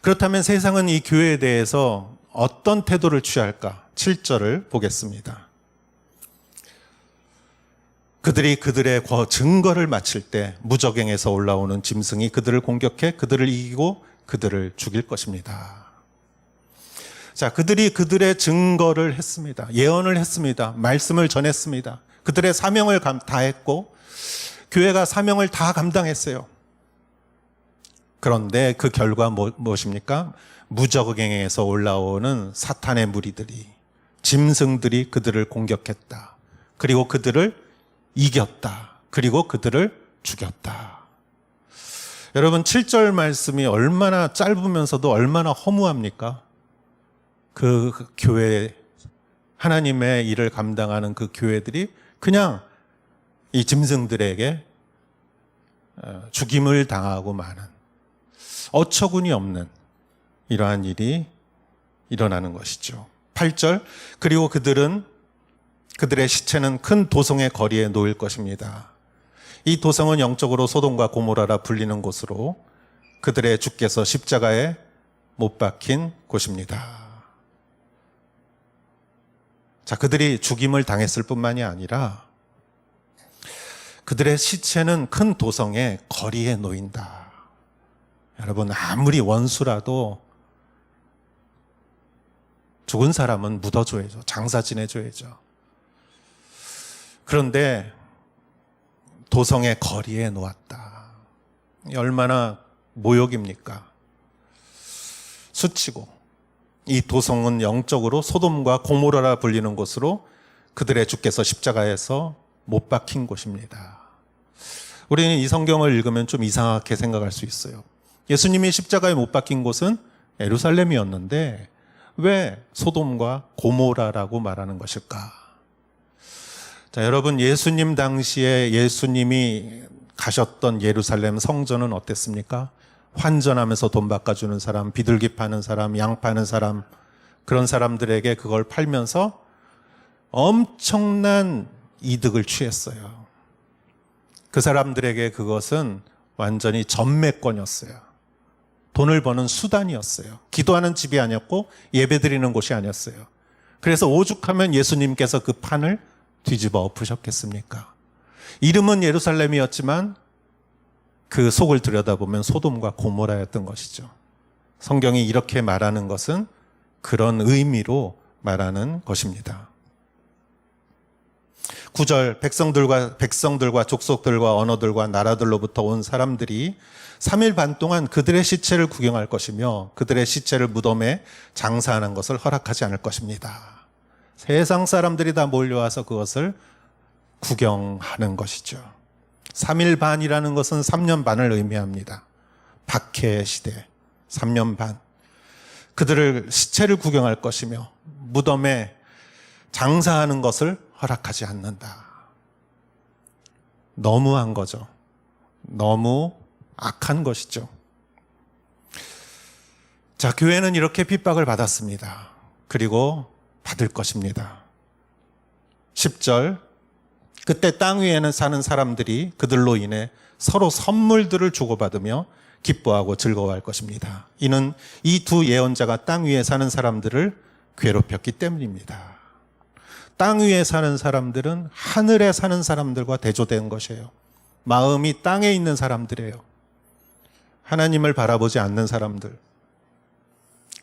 B: 그렇다면 세상은 이 교회에 대해서 어떤 태도를 취할까? 7절을 보겠습니다. 그들이 그들의 증거를 마칠 때 무적행에서 올라오는 짐승이 그들을 공격해 그들을 이기고 그들을 죽일 것입니다. 자, 그들이 그들의 증거를 했습니다. 예언을 했습니다. 말씀을 전했습니다. 그들의 사명을 다했고 교회가 사명을 다 감당했어요. 그런데 그 결과 무엇입니까? 무적행에서 올라오는 사탄의 무리들이, 짐승들이 그들을 공격했다. 그리고 그들을 이겼다. 그리고 그들을 죽였다. 여러분, 7절 말씀이 얼마나 짧으면서도 얼마나 허무합니까? 그 교회, 하나님의 일을 감당하는 그 교회들이 그냥 이 짐승들에게 죽임을 당하고 마는, 어처구니 없는 이러한 일이 일어나는 것이죠. 8절, 그리고 그들의 시체는 큰 도성의 거리에 놓일 것입니다. 이 도성은 영적으로 소돔과 고모라라 불리는 곳으로 그들의 주께서 십자가에 못 박힌 곳입니다. 자, 그들이 죽임을 당했을 뿐만이 아니라 그들의 시체는 큰 도성의 거리에 놓인다. 여러분, 아무리 원수라도 죽은 사람은 묻어줘야죠. 장사 지내줘야죠. 그런데 도성의 거리에 놓았다. 얼마나 모욕입니까? 수치고, 이 도성은 영적으로 소돔과 고모라라 불리는 곳으로 그들의 주께서 십자가에서 못 박힌 곳입니다. 우리는 이 성경을 읽으면 좀 이상하게 생각할 수 있어요. 예수님이 십자가에 못 박힌 곳은 예루살렘이었는데 왜 소돔과 고모라라고 말하는 것일까? 자, 여러분, 예수님 당시에 예수님이 가셨던 예루살렘 성전은 어땠습니까? 환전하면서 돈 바꿔주는 사람, 비둘기 파는 사람, 양 파는 사람, 그런 사람들에게 그걸 팔면서 엄청난 이득을 취했어요. 그 사람들에게 그것은 완전히 전매권이었어요. 돈을 버는 수단이었어요. 기도하는 집이 아니었고 예배드리는 곳이 아니었어요. 그래서 오죽하면 예수님께서 그 판을 뒤집어 엎으셨겠습니까? 이름은 예루살렘이었지만 그 속을 들여다보면 소돔과 고모라였던 것이죠. 성경이 이렇게 말하는 것은 그런 의미로 말하는 것입니다. 9절, 백성들과 족속들과 언어들과 나라들로부터 온 사람들이 3일 반 동안 그들의 시체를 구경할 것이며 그들의 시체를 무덤에 장사하는 것을 허락하지 않을 것입니다. 세상 사람들이 다 몰려와서 그것을 구경하는 것이죠. 3일 반이라는 것은 3년 반을 의미합니다. 박해 시대 3년 반. 그들을 시체를 구경할 것이며 무덤에 장사하는 것을 허락하지 않는다. 너무한 거죠. 너무 악한 것이죠. 자, 교회는 이렇게 핍박을 받았습니다. 그리고 받을 것입니다. 10절, 그때 땅 위에는 사는 사람들이 그들로 인해 서로 선물들을 주고받으며 기뻐하고 즐거워할 것입니다. 이는 이 두 예언자가 땅 위에 사는 사람들을 괴롭혔기 때문입니다. 땅 위에 사는 사람들은 하늘에 사는 사람들과 대조된 것이에요. 마음이 땅에 있는 사람들이에요. 하나님을 바라보지 않는 사람들.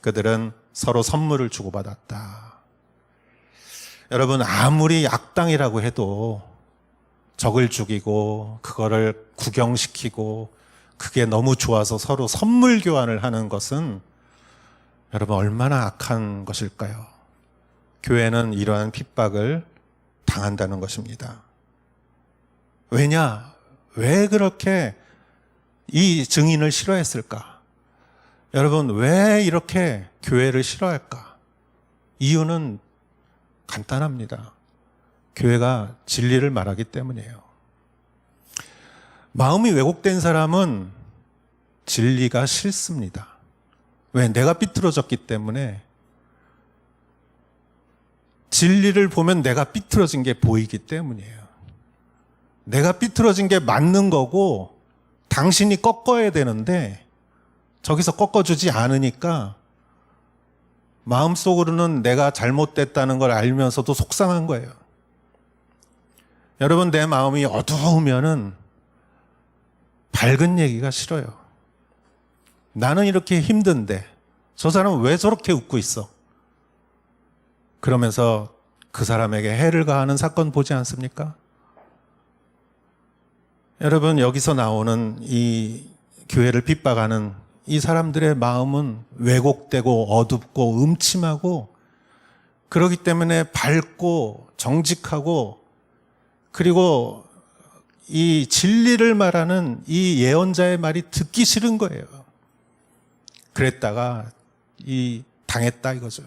B: 그들은 서로 선물을 주고받았다. 여러분, 아무리 악당이라고 해도 적을 죽이고 그거를 구경시키고 그게 너무 좋아서 서로 선물 교환을 하는 것은 여러분 얼마나 악한 것일까요? 교회는 이러한 핍박을 당한다는 것입니다. 왜냐? 왜 그렇게 이 증인을 싫어했을까? 여러분, 왜 이렇게 교회를 싫어할까? 이유는 간단합니다. 교회가 진리를 말하기 때문이에요. 마음이 왜곡된 사람은 진리가 싫습니다. 왜? 내가 삐뚤어졌기 때문에 진리를 보면 내가 삐뚤어진 게 보이기 때문이에요. 내가 삐뚤어진 게 맞는 거고 당신이 꺾어야 되는데 저기서 꺾어주지 않으니까 마음속으로는 내가 잘못됐다는 걸 알면서도 속상한 거예요. 여러분, 내 마음이 어두우면은 밝은 얘기가 싫어요. 나는 이렇게 힘든데 저 사람은 왜 저렇게 웃고 있어? 그러면서 그 사람에게 해를 가하는 사건 보지 않습니까? 여러분, 여기서 나오는 이 교회를 핍박하는 이 사람들의 마음은 왜곡되고 어둡고 음침하고, 그렇기 때문에 밝고 정직하고, 그리고 이 진리를 말하는 이 예언자의 말이 듣기 싫은 거예요. 그랬다가 당했다 이거죠.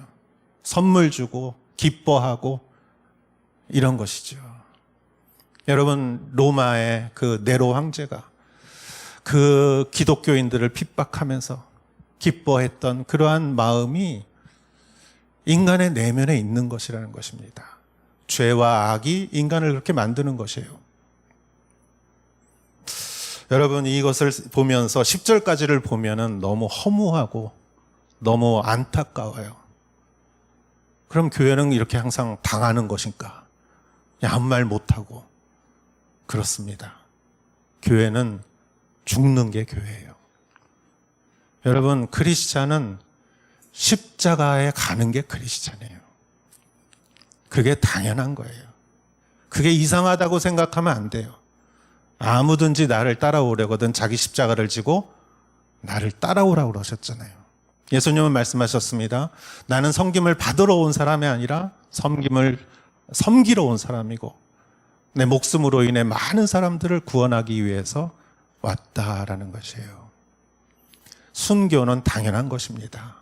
B: 선물 주고 기뻐하고 이런 것이죠. 여러분, 로마의 그 네로 황제가 그 기독교인들을 핍박하면서 기뻐했던 그러한 마음이 인간의 내면에 있는 것이라는 것입니다. 죄와 악이 인간을 그렇게 만드는 것이에요. 여러분, 이것을 보면서 10절까지를 보면은 너무 허무하고 너무 안타까워요. 그럼 교회는 이렇게 항상 당하는 것인가? 아무 말 못하고. 그렇습니다. 교회는 죽는 게 교회예요. 여러분, 크리스찬은 십자가에 가는 게 크리스찬이에요. 그게 당연한 거예요. 그게 이상하다고 생각하면 안 돼요. 아무든지 나를 따라오려거든 자기 십자가를 지고 나를 따라오라고 그러셨잖아요. 예수님은 말씀하셨습니다. 나는 섬김을 받으러 온 사람이 아니라 섬기러 온 사람이고 내 목숨으로 인해 많은 사람들을 구원하기 위해서 왔다라는 것이에요. 순교는 당연한 것입니다.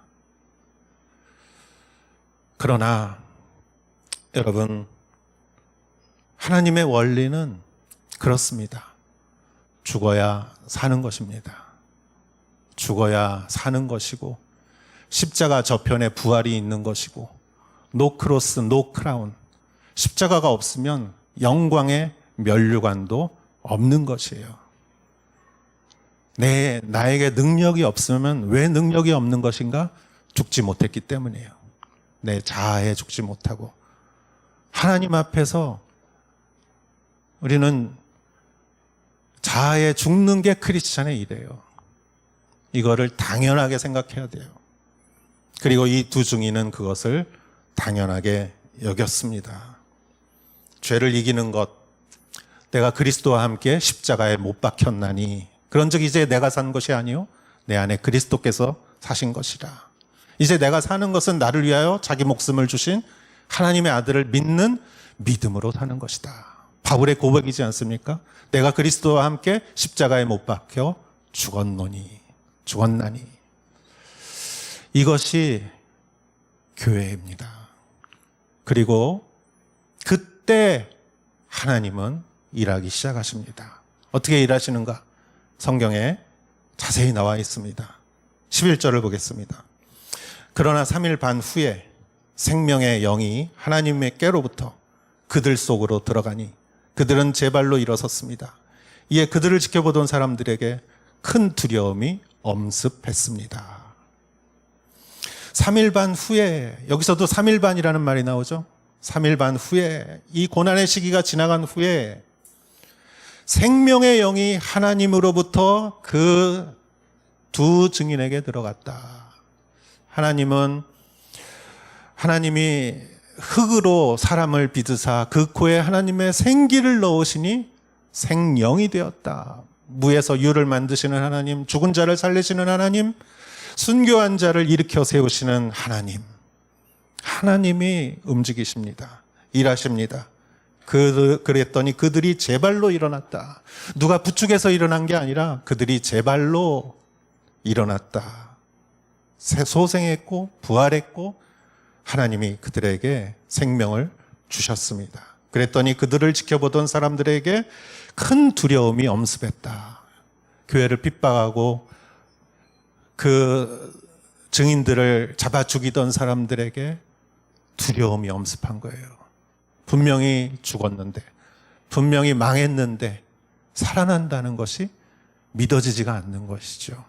B: 그러나 여러분, 하나님의 원리는 그렇습니다. 죽어야 사는 것입니다. 죽어야 사는 것이고, 십자가 저편에 부활이 있는 것이고, 노 크로스, 노 크라운. 십자가가 없으면 영광의 면류관도 없는 것이에요. 나에게 능력이 없으면 왜 능력이 없는 것인가? 죽지 못했기 때문이에요. 내 자아에 죽지 못하고. 하나님 앞에서 우리는 자아에 죽는 게 크리스찬의 일이에요. 이거를 당연하게 생각해야 돼요. 그리고 이 두 증인은 그것을 당연하게 여겼습니다. 죄를 이기는 것, 내가 그리스도와 함께 십자가에 못 박혔나니, 그런즉 이제 내가 산 것이 아니요 내 안에 그리스도께서 사신 것이라. 이제 내가 사는 것은 나를 위하여 자기 목숨을 주신 하나님의 아들을 믿는 믿음으로 사는 것이다. 바울의 고백이지 않습니까? 내가 그리스도와 함께 십자가에 못 박혀 죽었나니. 이것이 교회입니다. 그리고 그때 하나님은 일하기 시작하십니다. 어떻게 일하시는가? 성경에 자세히 나와 있습니다. 11절을 보겠습니다. 그러나 3일 반 후에 생명의 영이 하나님께로부터 그들 속으로 들어가니 그들은 제 발로 일어섰습니다. 이에 그들을 지켜보던 사람들에게 큰 두려움이 엄습했습니다. 3일 반 후에, 여기서도 3일 반이라는 말이 나오죠. 3일 반 후에, 이 고난의 시기가 지나간 후에 생명의 영이 하나님으로부터 그 두 증인에게 들어갔다. 하나님이 흙으로 사람을 빚으사 그 코에 하나님의 생기를 넣으시니 생명이 되었다. 무에서 유를 만드시는 하나님, 죽은 자를 살리시는 하나님, 순교한 자를 일으켜 세우시는 하나님이 움직이십니다. 일하십니다. 그랬더니 그들이 제 발로 일어났다. 누가 부축해서 일어난 게 아니라 그들이 제 발로 일어났다. 소생했고 부활했고 하나님이 그들에게 생명을 주셨습니다. 그랬더니 그들을 지켜보던 사람들에게 큰 두려움이 엄습했다. 교회를 핍박하고 그 증인들을 잡아 죽이던 사람들에게 두려움이 엄습한 거예요. 분명히 죽었는데, 분명히 망했는데 살아난다는 것이 믿어지지가 않는 것이죠.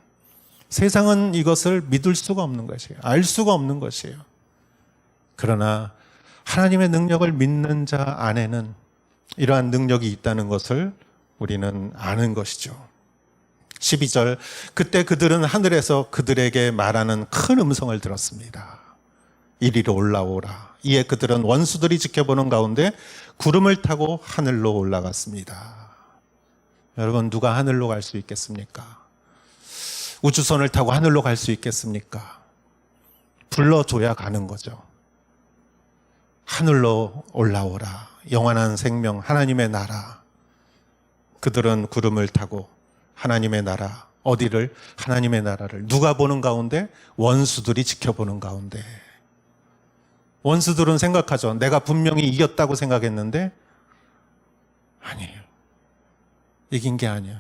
B: 세상은 이것을 믿을 수가 없는 것이에요. 알 수가 없는 것이에요. 그러나 하나님의 능력을 믿는 자 안에는 이러한 능력이 있다는 것을 우리는 아는 것이죠. 12절, 그때 그들은 하늘에서 그들에게 말하는 큰 음성을 들었습니다. 이리로 올라오라. 이에 그들은 원수들이 지켜보는 가운데 구름을 타고 하늘로 올라갔습니다. 여러분, 누가 하늘로 갈 수 있겠습니까? 우주선을 타고 하늘로 갈 수 있겠습니까? 불러줘야 가는 거죠. 하늘로 올라오라. 영원한 생명, 하나님의 나라. 그들은 구름을 타고 하나님의 나라, 어디를? 하나님의 나라를 누가 보는 가운데? 원수들이 지켜보는 가운데. 원수들은 생각하죠. 내가 분명히 이겼다고 생각했는데 아니에요. 이긴 게 아니에요.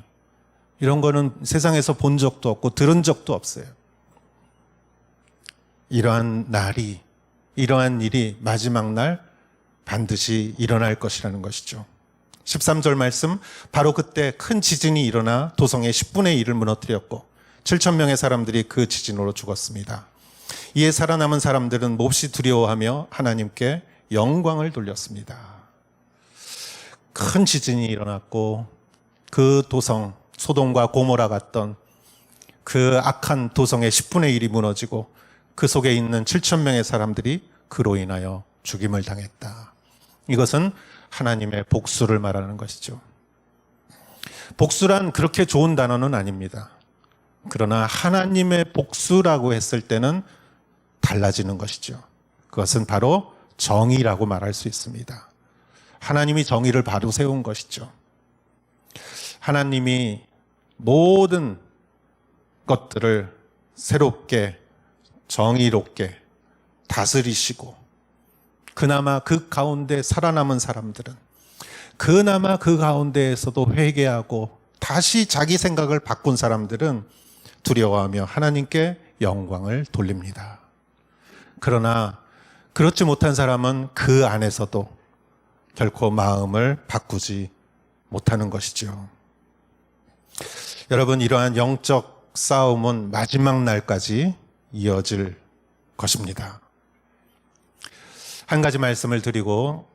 B: 이런 거는 세상에서 본 적도 없고 들은 적도 없어요. 이러한 날이, 이러한 일이 마지막 날 반드시 일어날 것이라는 것이죠. 13절 말씀, 바로 그때 큰 지진이 일어나 도성의 10분의 1을 무너뜨렸고 7천 명의 사람들이 그 지진으로 죽었습니다. 이에 살아남은 사람들은 몹시 두려워하며 하나님께 영광을 돌렸습니다. 큰 지진이 일어났고 그 도성, 소돔과 고모라 같던 그 악한 도성의 10분의 1이 무너지고 그 속에 있는 7천 명의 사람들이 그로 인하여 죽임을 당했다. 이것은 하나님의 복수를 말하는 것이죠. 복수란 그렇게 좋은 단어는 아닙니다. 그러나 하나님의 복수라고 했을 때는 달라지는 것이죠. 그것은 바로 정의라고 말할 수 있습니다. 하나님이 정의를 바로 세운 것이죠. 하나님이 모든 것들을 새롭게 정의롭게 다스리시고 그나마 그 가운데 살아남은 사람들은 그나마 그 가운데에서도 회개하고 다시 자기 생각을 바꾼 사람들은 두려워하며 하나님께 영광을 돌립니다. 그러나 그렇지 못한 사람은 그 안에서도 결코 마음을 바꾸지 못하는 것이죠. 여러분, 이러한 영적 싸움은 마지막 날까지 이어질 것입니다. 한 가지 말씀을 드리고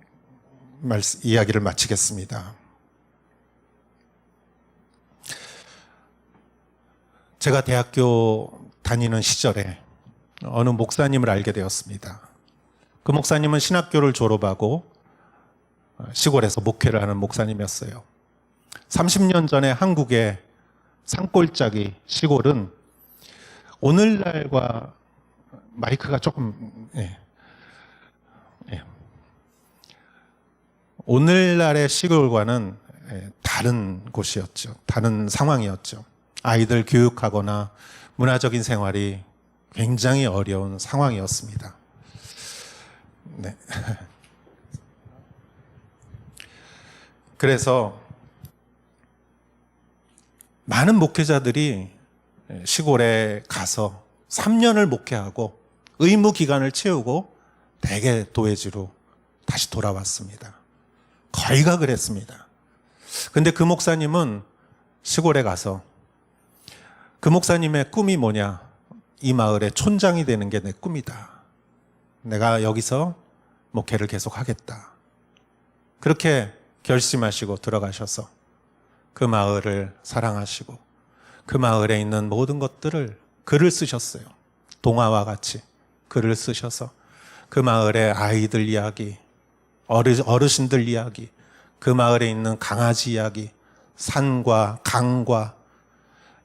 B: 이야기를 마치겠습니다. 제가 대학교 다니는 시절에 어느 목사님을 알게 되었습니다. 그 목사님은 신학교를 졸업하고 시골에서 목회를 하는 목사님이었어요. 30년 전에 한국의 산골짜기 시골은 오늘날과 마이크가 조금 오늘날의 시골과는 다른 곳이었죠. 다른 상황이었죠. 아이들 교육하거나 문화적인 생활이 굉장히 어려운 상황이었습니다. 네. 그래서 많은 목회자들이 시골에 가서 3년을 목회하고 의무 기간을 채우고 대개 도회지로 다시 돌아왔습니다. 거의가 그랬습니다. 근데 그 목사님은 시골에 가서 그 목사님의 꿈이 뭐냐? 이 마을의 촌장이 되는 게 내 꿈이다. 내가 여기서 목회를 계속 하겠다. 그렇게 결심하시고 들어가셔서 그 마을을 사랑하시고 그 마을에 있는 모든 것들을 글을 쓰셨어요. 동화와 같이 글을 쓰셔서 그 마을의 아이들 이야기, 어르신들 이야기, 그 마을에 있는 강아지 이야기, 산과 강과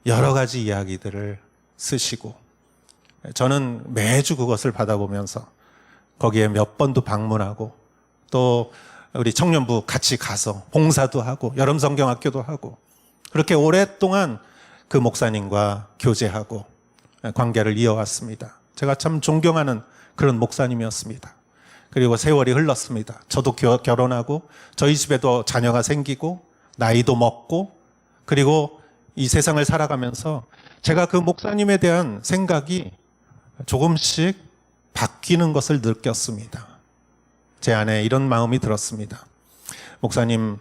B: 여러 가지 이야기들을 쓰시고 저는 매주 그것을 받아보면서 거기에 몇 번도 방문하고 또 우리 청년부 같이 가서 봉사도 하고 여름성경학교도 하고 그렇게 오랫동안 그 목사님과 교제하고 관계를 이어왔습니다. 제가 참 존경하는 그런 목사님이었습니다. 그리고 세월이 흘렀습니다. 저도 결혼하고 저희 집에도 자녀가 생기고 나이도 먹고 그리고 이 세상을 살아가면서 제가 그 목사님에 대한 생각이 조금씩 바뀌는 것을 느꼈습니다. 제 안에 이런 마음이 들었습니다. 목사님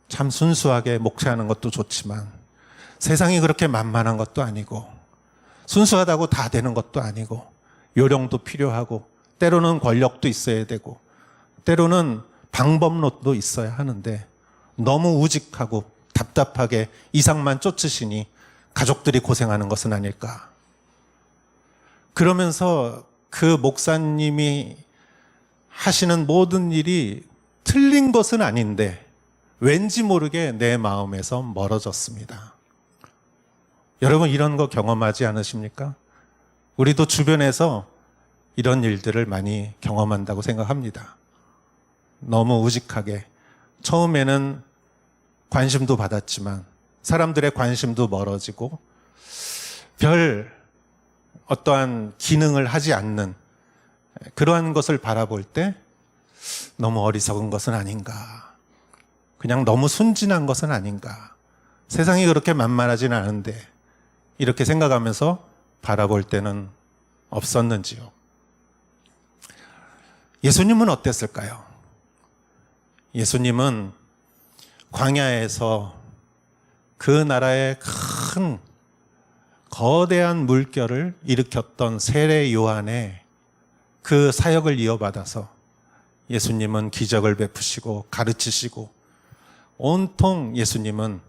B: 참 순수하게 목회하는 것도 좋지만 세상이 그렇게 만만한 것도 아니고 순수하다고 다 되는 것도 아니고 요령도 필요하고 때로는 권력도 있어야 되고 때로는 방법론도 있어야 하는데 너무 우직하고 답답하게 이상만 쫓으시니 가족들이 고생하는 것은 아닐까. 그러면서 그 목사님이 하시는 모든 일이 틀린 것은 아닌데 왠지 모르게 내 마음에서 멀어졌습니다. 여러분 이런 거 경험하지 않으십니까? 우리도 주변에서 이런 일들을 많이 경험한다고 생각합니다. 너무 우직하게 처음에는 관심도 받았지만 사람들의 관심도 멀어지고 별 어떠한 기능을 하지 않는 그러한 것을 바라볼 때 너무 어리석은 것은 아닌가. 그냥 너무 순진한 것은 아닌가. 세상이 그렇게 만만하지는 않은데 이렇게 생각하면서 바라볼 때는 없었는지요. 예수님은 어땠을까요? 예수님은 광야에서 그 나라의 큰 거대한 물결을 일으켰던 세례 요한의 그 사역을 이어받아서 예수님은 기적을 베푸시고 가르치시고 온통 예수님은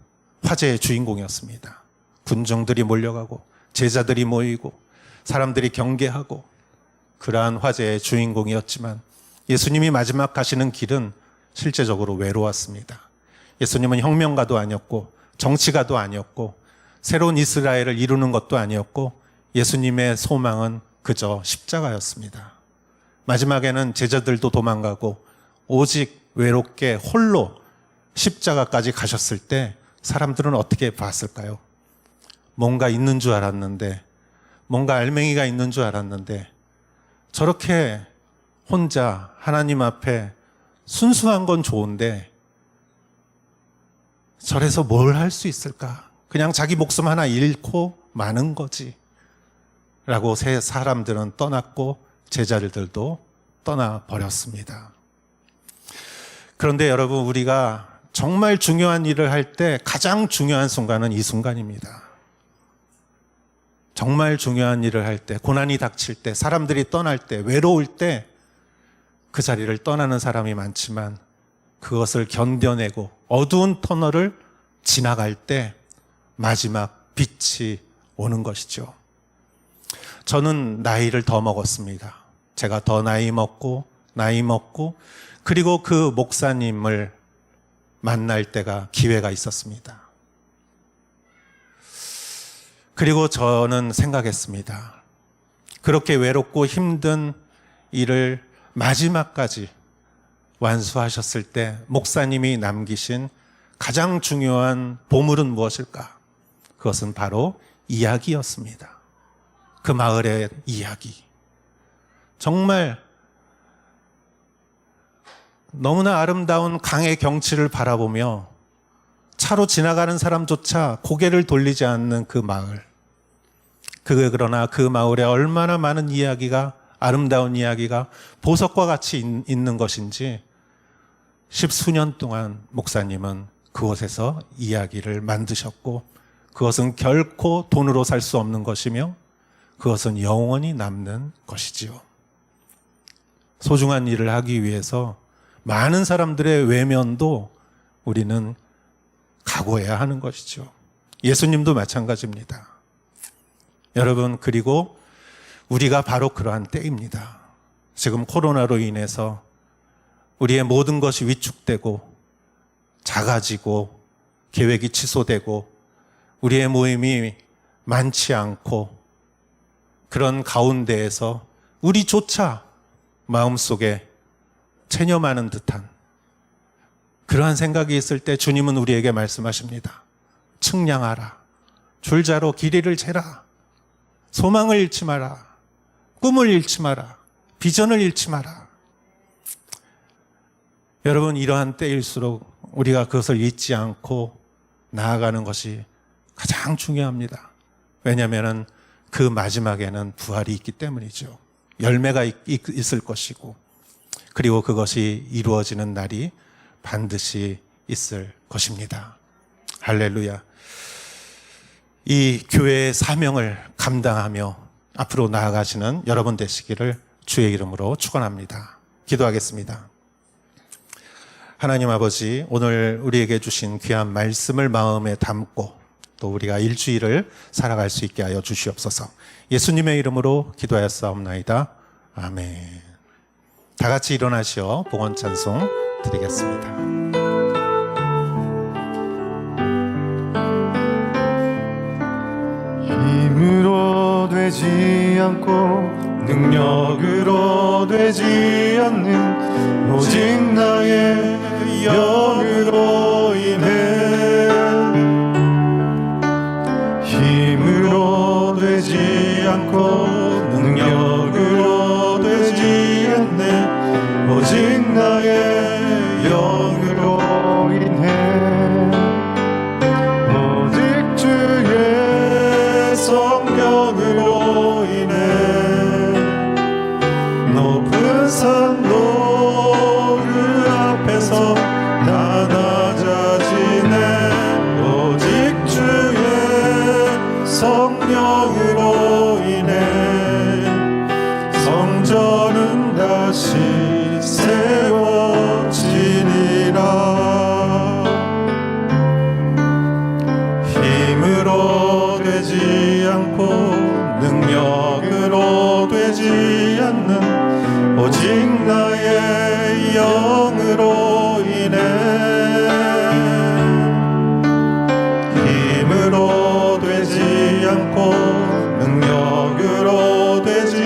B: 화제의 주인공이었습니다. 군중들이 몰려가고 제자들이 모이고 사람들이 경계하고 그러한 화제의 주인공이었지만 예수님이 마지막 가시는 길은 실제적으로 외로웠습니다. 예수님은 혁명가도 아니었고 정치가도 아니었고 새로운 이스라엘을 이루는 것도 아니었고 예수님의 소망은 그저 십자가였습니다. 마지막에는 제자들도 도망가고 오직 외롭게 홀로 십자가까지 가셨을 때 사람들은 어떻게 봤을까요? 뭔가 있는 줄 알았는데, 뭔가 알맹이가 있는 줄 알았는데 저렇게 혼자 하나님 앞에 순수한 건 좋은데 저래서 뭘 할 수 있을까? 그냥 자기 목숨 하나 잃고 마는 거지 라고 세 사람들은 떠났고 제자들도 떠나버렸습니다. 그런데 여러분, 우리가 정말 중요한 일을 할 때 가장 중요한 순간은 이 순간입니다. 정말 중요한 일을 할 때, 고난이 닥칠 때, 사람들이 떠날 때, 외로울 때 그 자리를 떠나는 사람이 많지만 그것을 견뎌내고 어두운 터널을 지나갈 때 마지막 빛이 오는 것이죠. 저는 나이를 더 먹었습니다. 제가 더 나이 먹고 그리고 그 목사님을 만날 때가 기회가 있었습니다. 그리고 저는 생각했습니다. 그렇게 외롭고 힘든 일을 마지막까지 완수하셨을 때 목사님이 남기신 가장 중요한 보물은 무엇일까? 그것은 바로 이야기였습니다. 그 마을의 이야기. 정말 너무나 아름다운 강의 경치를 바라보며 차로 지나가는 사람조차 고개를 돌리지 않는 그 마을. 그러나 그 마을에 얼마나 많은 이야기가, 아름다운 이야기가 보석과 같이 있는 것인지 10수년 동안 목사님은 그곳에서 이야기를 만드셨고 그것은 결코 돈으로 살 수 없는 것이며 그것은 영원히 남는 것이지요. 소중한 일을 하기 위해서 많은 사람들의 외면도 우리는 각오해야 하는 것이죠. 예수님도 마찬가지입니다. 여러분, 그리고 우리가 바로 그러한 때입니다. 지금 코로나로 인해서 우리의 모든 것이 위축되고 작아지고 계획이 취소되고 우리의 모임이 많지 않고 그런 가운데에서 우리조차 마음속에 체념하는 듯한 그러한 생각이 있을 때 주님은 우리에게 말씀하십니다. 측량하라. 줄자로 길이를 재라. 소망을 잃지 마라. 꿈을 잃지 마라. 비전을 잃지 마라. 여러분, 이러한 때일수록 우리가 그것을 잊지 않고 나아가는 것이 가장 중요합니다. 왜냐하면 그 마지막에는 부활이 있기 때문이죠. 열매가 있을 것이고 그리고 그것이 이루어지는 날이 반드시 있을 것입니다. 할렐루야. 이 교회의 사명을 감당하며 앞으로 나아가시는 여러분 되시기를 주의 이름으로 축원합니다. 기도하겠습니다. 하나님 아버지, 오늘 우리에게 주신 귀한 말씀을 마음에 담고 또 우리가 일주일을 살아갈 수 있게 하여 주시옵소서. 예수님의 이름으로 기도하였사옵나이다. 아멘. 다 같이 일어나시어 봉헌 찬송 드리겠습니다.
A: 힘으로 되지 않고 능력으로 되지 않는 오직 나의 영으로 인해 힘으로 되지 않고 능력으로 되지 않는 오직 나의 영으로 인해 오직 주의 성령으로 인해 높은 산도 그 앞에서 다 낮아지네 오직 주의 성령으로 인해 성전은 다시 세워지리라. 힘으로 되지 않고 능력으로 되지 않는 오직 나의 영으로 인해 힘으로 되지 않고 능력으로 되지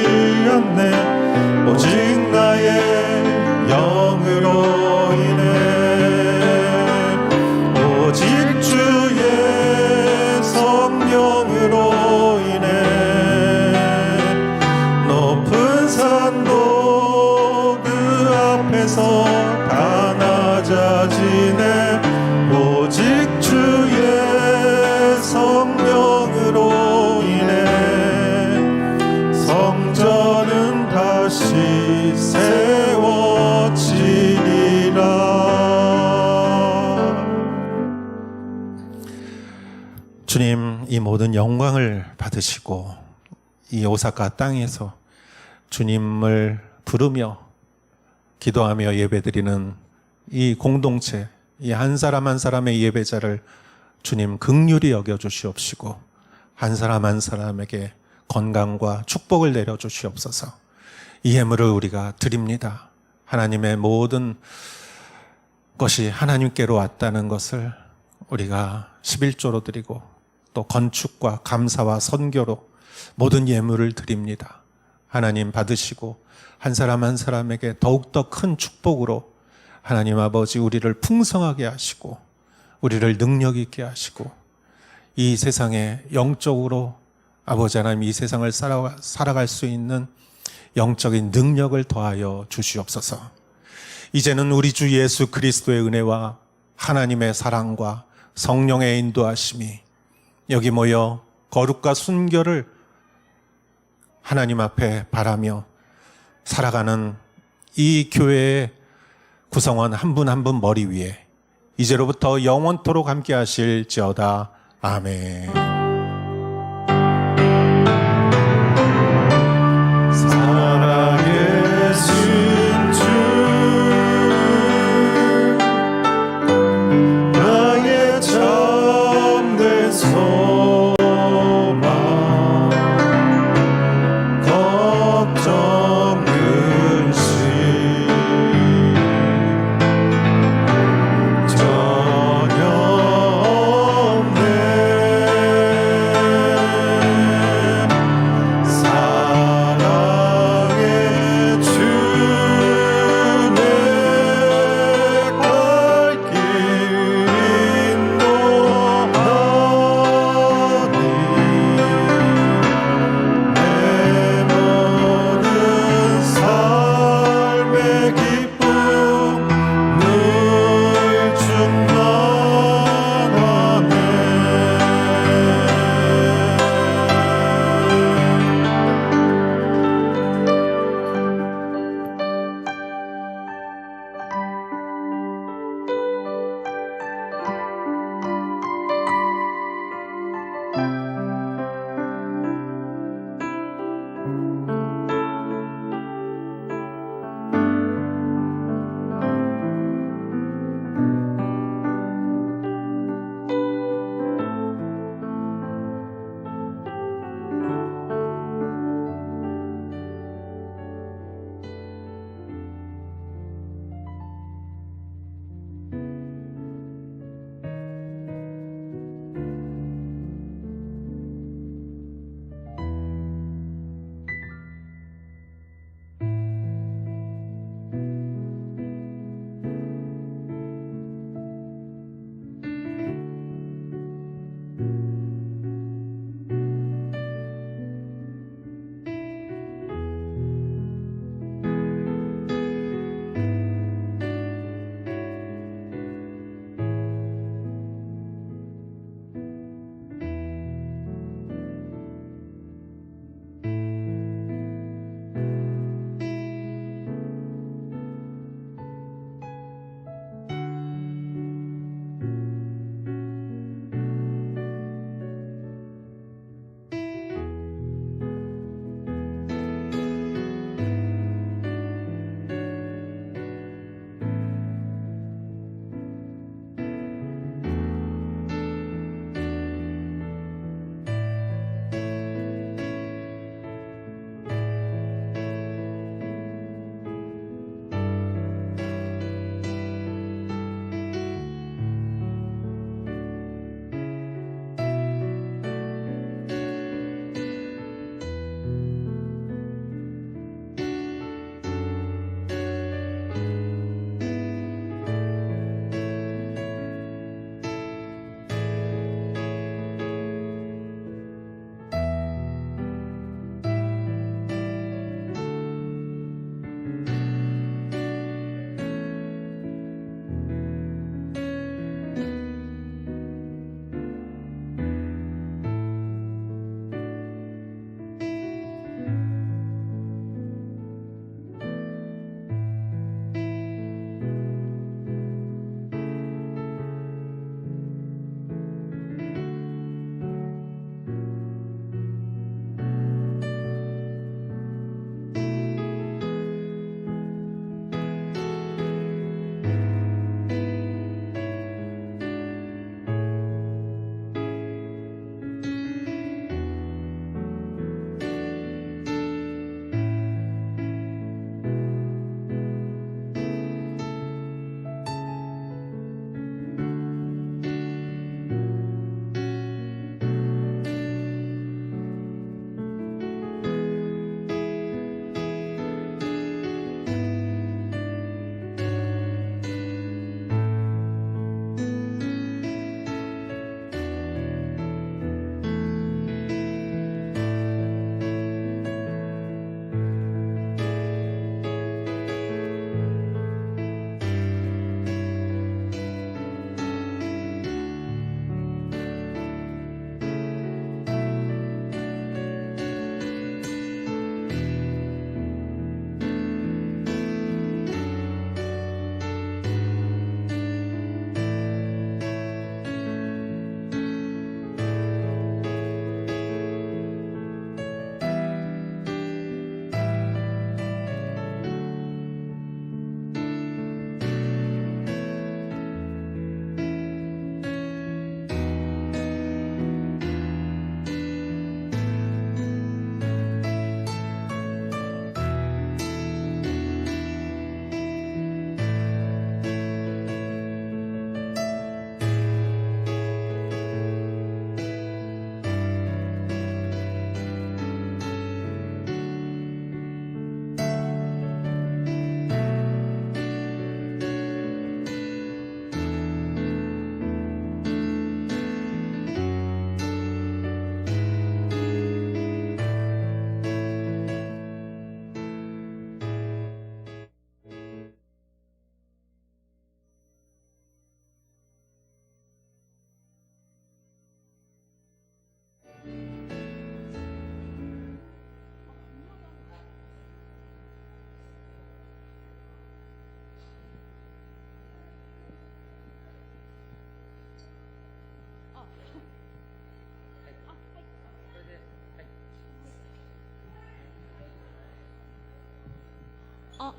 A: 않네 오직 나의 영으로 인해 오직 주의 성령으로 인해 높은 산도 그 앞에서 다 낮아지네 오직 주의 성령으로 인해 성전은 다시 세워지리라.
B: 주님, 이 모든 영광을 받으시고 이 오사카 땅에서 주님을 부르며 기도하며 예배드리는 이 공동체, 이 한 사람 한 사람의 예배자를 주님 긍휼히 여겨 주시옵시고 한 사람 한 사람에게 건강과 축복을 내려 주시옵소서. 이 예물을 우리가 드립니다. 하나님의 모든 것이 하나님께로 왔다는 것을 우리가 11조로 드리고 또 건축과 감사와 선교로 모든 예물을 드립니다. 하나님 받으시고 한 사람 한 사람에게 더욱더 큰 축복으로 하나님 아버지 우리를 풍성하게 하시고 우리를 능력 있게 하시고 이 세상에 영적으로 아버지 하나님 이 세상을 살아갈 수 있는 영적인 능력을 더하여 주시옵소서. 이제는 우리 주 예수 그리스도의 은혜와 하나님의 사랑과 성령의 인도하심이 여기 모여 거룩과 순결을 하나님 앞에 바라며 살아가는 이 교회의 구성원 한 분 한 분 머리 위에 이제로부터 영원토록 함께 하실지어다. 아멘.
A: 살아계신 주 나의 참된 소망 걱정 근심 전혀 없네
C: あ、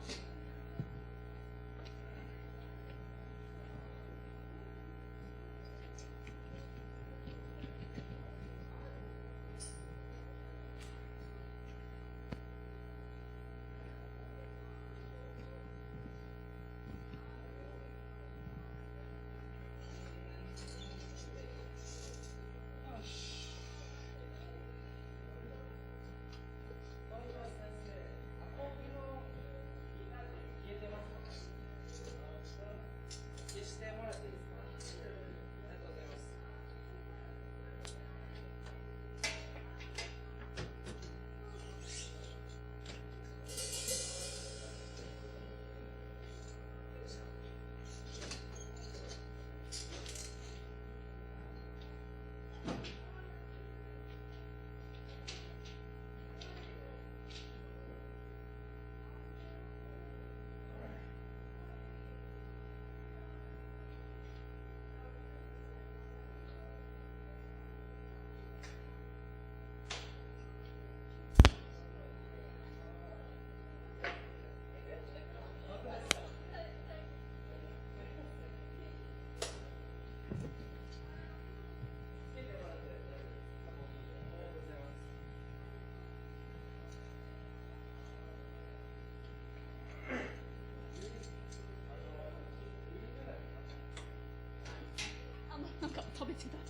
C: なんか食べてた。す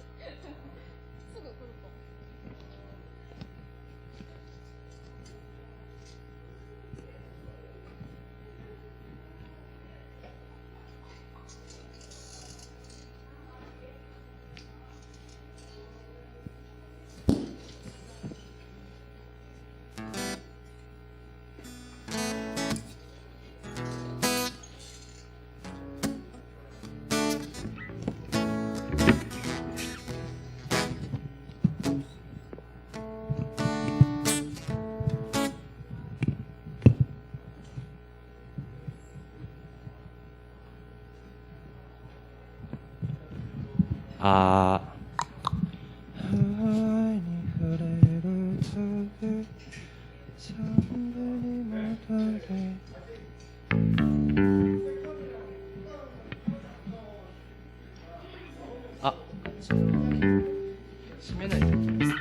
C: ぐ来るかも。
D: ああ、閉めないといけないですか。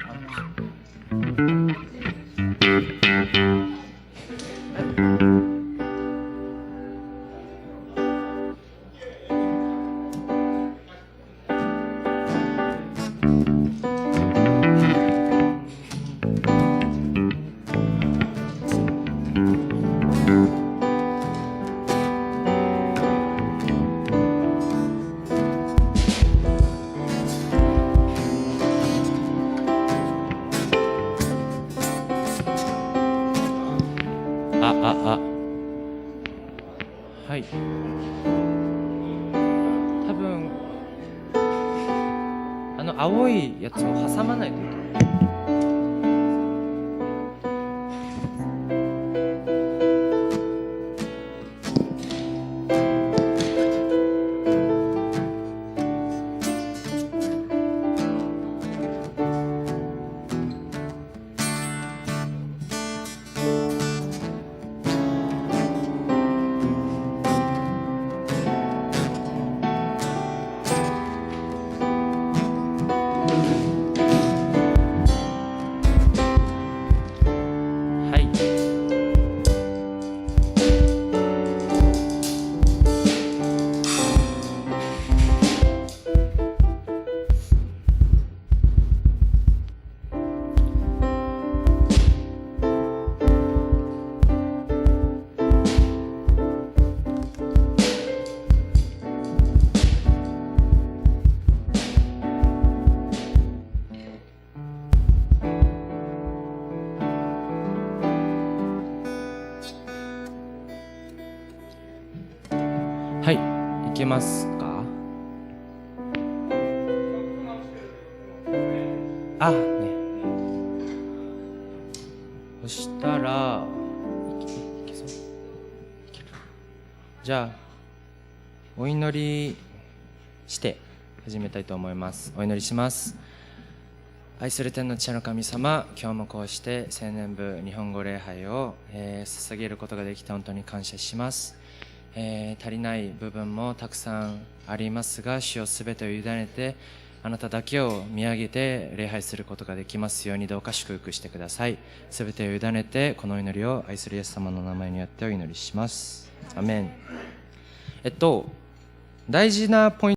D: はい。多分青いやつを挟まないといけない。はい。はい、いけますか？あ、ね。そしたら、いけそう？いける。じゃあ、お祈りして始めたいと思います。お祈りします。愛する天の地の神様、今日もこうして青年部日本語礼拝を、捧げることができて本当に感謝します。足りない部分もたくさんありますが、主をすべてを委ねてあなただけを見上げて礼拝することができますように、どうか祝福してください。すべてを委ねてこの祈りを愛するイエス様の名前によってお祈りします。アメン。大事なポイント